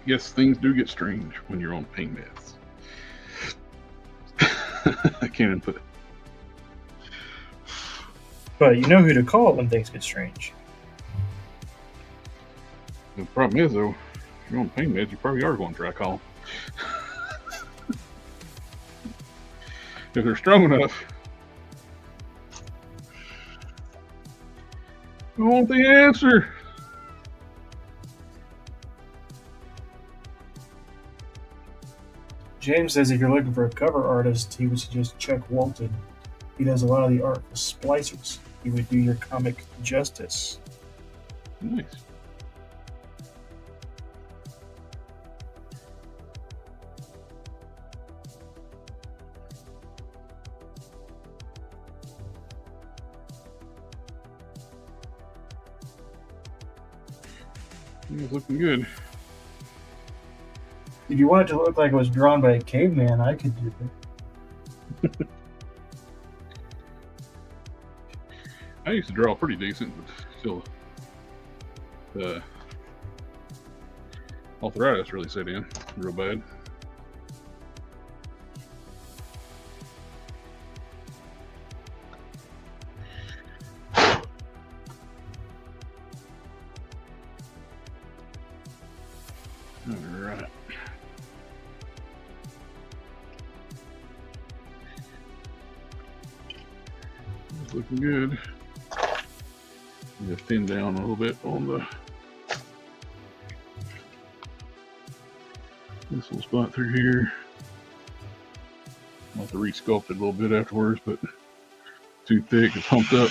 Yes, things do get strange when you're on pain meds. I can't even put it. But you know who to call when things get strange. The problem is, though, if you're on pain meds, you probably are going to try to call them. If they're strong enough. I want the answer. James says if you're looking for a cover artist, he would suggest Chuck Walton. He does a lot of the art for splicers. He would do your comic justice. Nice. It's looking good. If you want it to look like it was drawn by a caveman, I could do it. I used to draw pretty decent, but still, arthritis really set in real bad. All right. It's looking good. Need to thin down a little bit on the this little spot through here. I'll have to re-sculpt it a little bit afterwards, but too thick, it's humped up.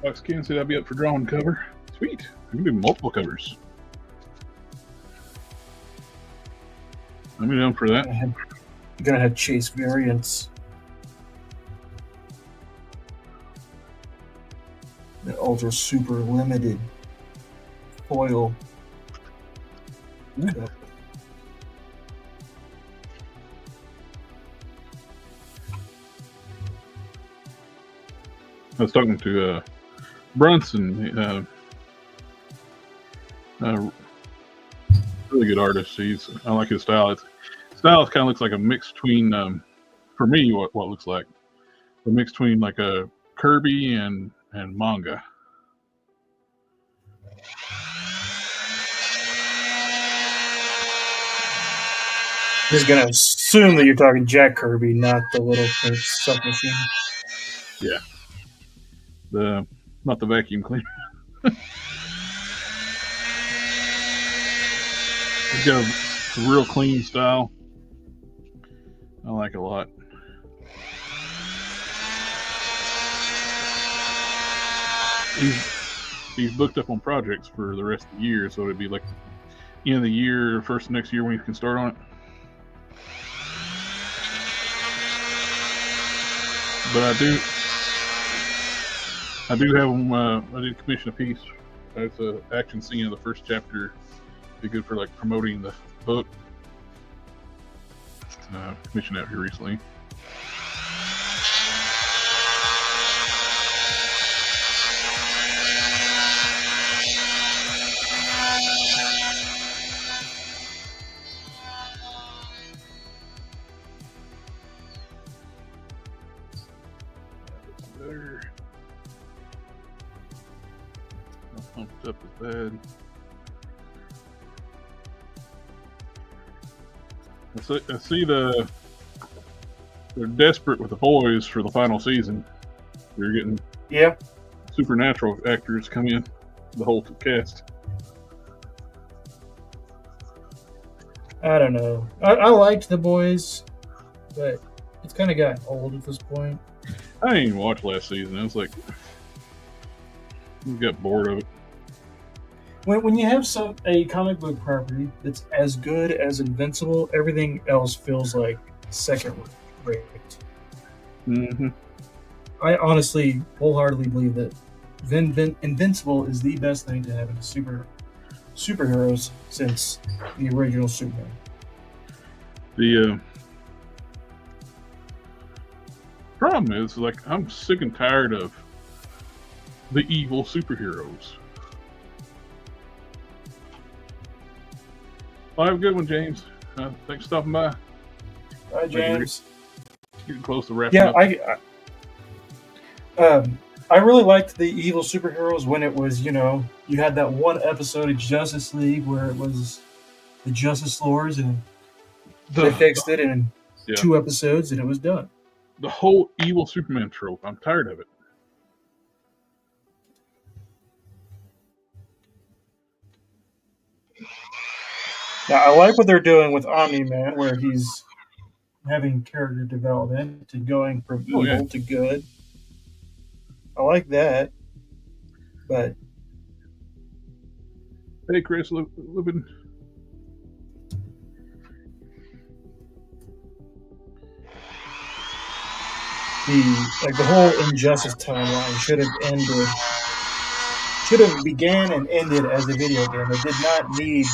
Fox Ken said I'd be up for drawing cover. Sweet. We can do multiple covers. Let me know for that. You're gonna have chase variants. The ultra super limited foil. Yeah. I was talking to Brunson, really good artist. I like his style. His style kind of looks like a mix between, for me, what it looks like a mix between like a Kirby and manga. Just gonna assume that you're talking Jack Kirby, not the little pink suck machine. Yeah, not the vacuum cleaner. It's got a real clean style. I like it a lot. He's booked up on projects for the rest of the year, so it'd be like end of the year, first of next year when you can start on it. But I do have him. I did commission a piece. It's an action scene in the first chapter. Be good for like promoting the book. Commissioned out here recently. Better. Not pumped up as bad. I see they're desperate with the boys for the final season. They're getting supernatural actors come in, the whole cast. I don't know. I liked the boys, but it's kind of gotten old at this point. I didn't even watch last season. I was like, I got bored of it. When you have a comic book property that's as good as Invincible, everything else feels like second rate. Mm-hmm. I honestly, wholeheartedly believe that Invincible is the best thing to have in superheroes since the original Superman. The problem is, like, I'm sick and tired of the evil superheroes. Well, have a good one, James. Thanks for stopping by. Bye, James. Getting close to wrapping up. I really liked the evil superheroes when it was, you had that one episode of Justice League where it was the Justice Lords and they fixed it in 2 episodes and it was done. The whole evil Superman trope, I'm tired of it. Now, I like what they're doing with Omni-Man, where he's having character development to going from evil to good. I like that, but hey, Chris, living. The whole Injustice timeline should have began and ended as a video game. It did not need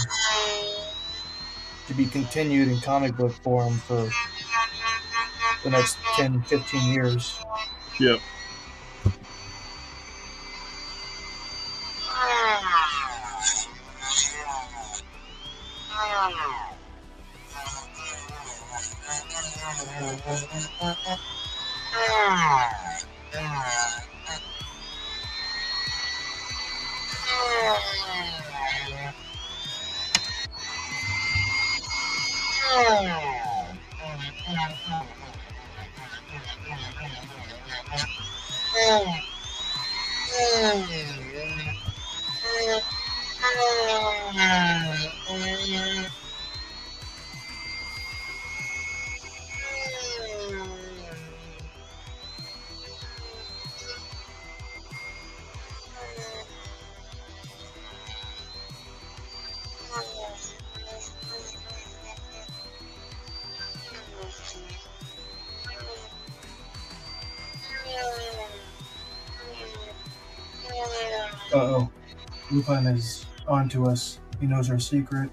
to be continued in comic book form for the next 10, 15 years. Yep. Uh-oh. Lupin is on to us. He knows our secret.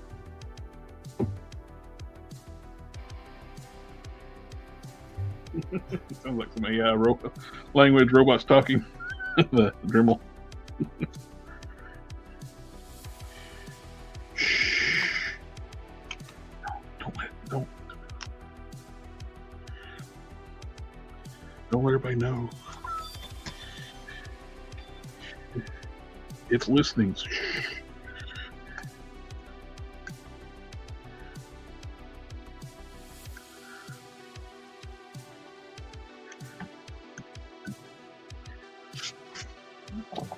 Sounds like some AI language robots talking. The Dremel. Shh. Don't let everybody know. It's listening.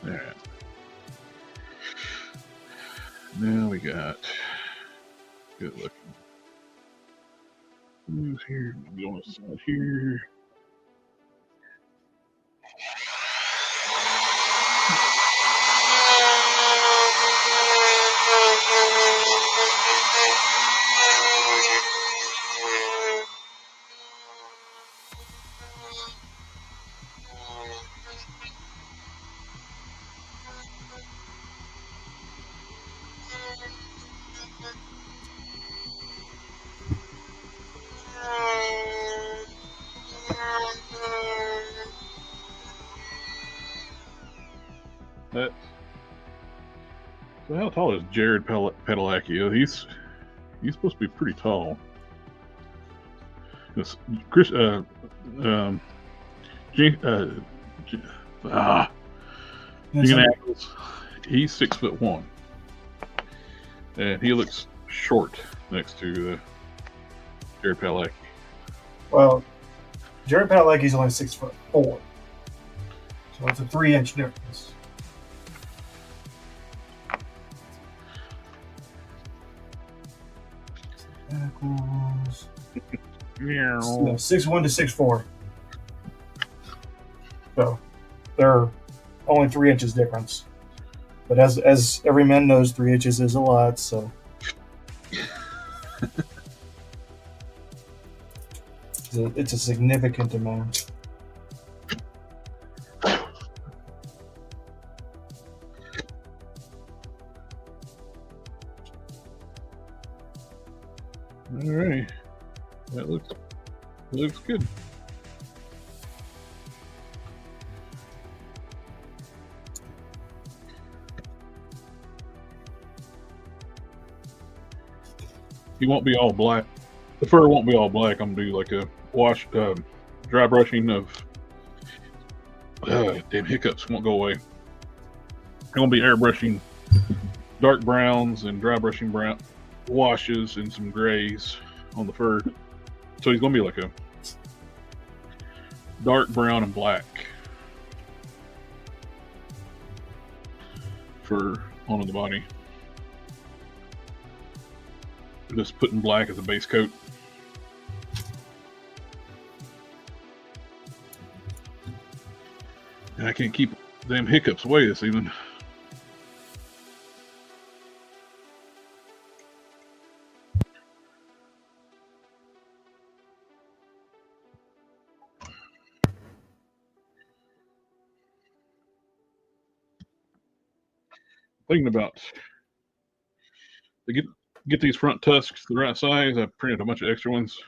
There. Now we got Good looking. Who's here? Maybe on the side here. That. So how tall is Jared Padalecki? He's supposed to be pretty tall. This Chris Apples, he's 6'1", and he looks short next to Jared Padalecki. Well, Jared Padalecki's only 6'4", so it's a 3-inch difference. Equals 6'1" to 6'4". So they're only 3 inches difference. But as every man knows, 3 inches is a lot. So it's a significant amount. All right, that looks good. He won't be all black. The fur won't be all black. I'm gonna do like a dry brushing of. Damn hiccups won't go away. I'm gonna be airbrushing dark browns and dry brushing brown washes and some grays on the fur. So he's gonna be like a dark brown and black fur on the body. Just putting black as a base coat. And I can't keep them hiccups away this evening. Thinking about to get these front tusks the right size. I printed a bunch of extra ones.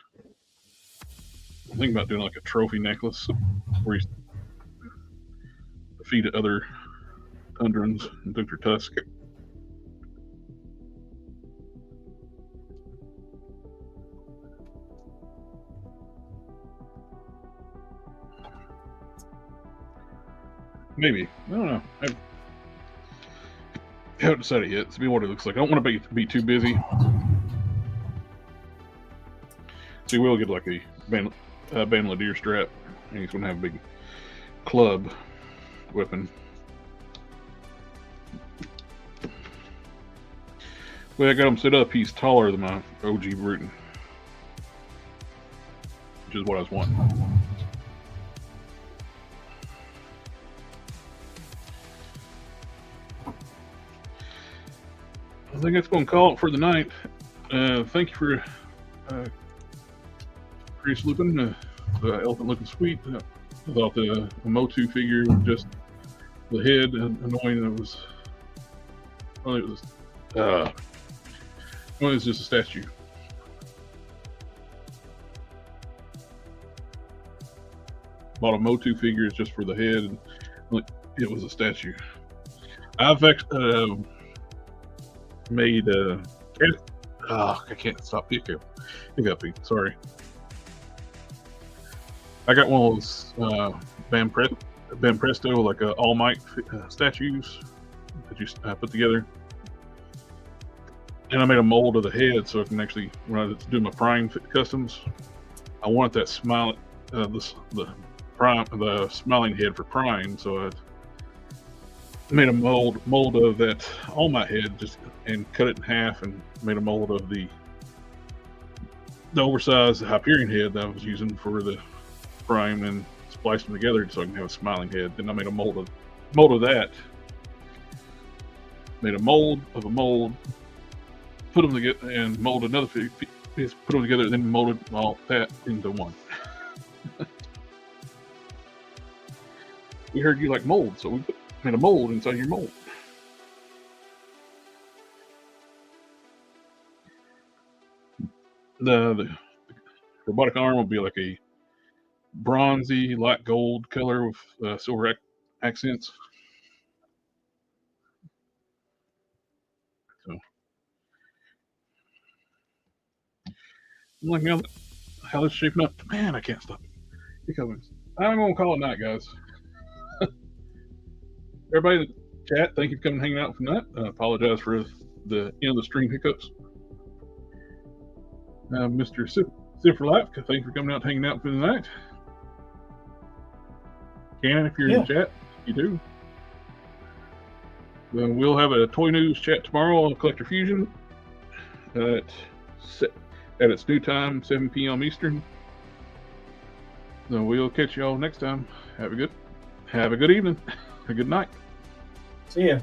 I'm thinking about doing like a trophy necklace where you feed other tundrons and took their tusk. Maybe. I don't know. I haven't decided yet. See what it looks like. I don't want to be too busy. So we'll get like a bandolier strap, and he's going to have a big club weapon. The way I got him set up, he's taller than my OG Bruton, which is what I was wanting. I think that's going to call it for the night. Thank you for Chris Lupin, the elephant looking sweet. I thought the Motu figure was just the head annoying. It was just a statue. Bought a Motu figure just for the head, and it was a statue. I've made I can't stop hiccuping. Sorry. I got one of those Van Presto, like All Might statues that you put together, and I made a mold of the head so I can actually, when I do my prime customs, I wanted that smile, the smiling head for prime, so I made a mold of that All Might head and cut it in half and made a mold of the the oversized Hyperion head that I was using for the frame and spliced them together so I can have a smiling head. Then I made a mold of that. Made a mold of a mold, put them together, and molded another piece, put them together, and then molded all that into one. We heard you like mold, so we made a mold inside your mold. The robotic arm will be like a bronzy, light gold color with silver accents. So, I'm like, man, how this is shaping up. Man, I can't stop it. I'm gonna call it night, guys. Everybody in the chat, thank you for coming and hanging out from that. I apologize for the end of the stream hiccups. Mr. Zipper Life, thank you for coming out and hanging out for the night. Cannon, if you're in the chat, you do. Then we'll have a toy news chat tomorrow on Collector Fusion at its new time, 7 p.m. Eastern. So we'll catch you all next time. Have a good evening. A good night. See ya.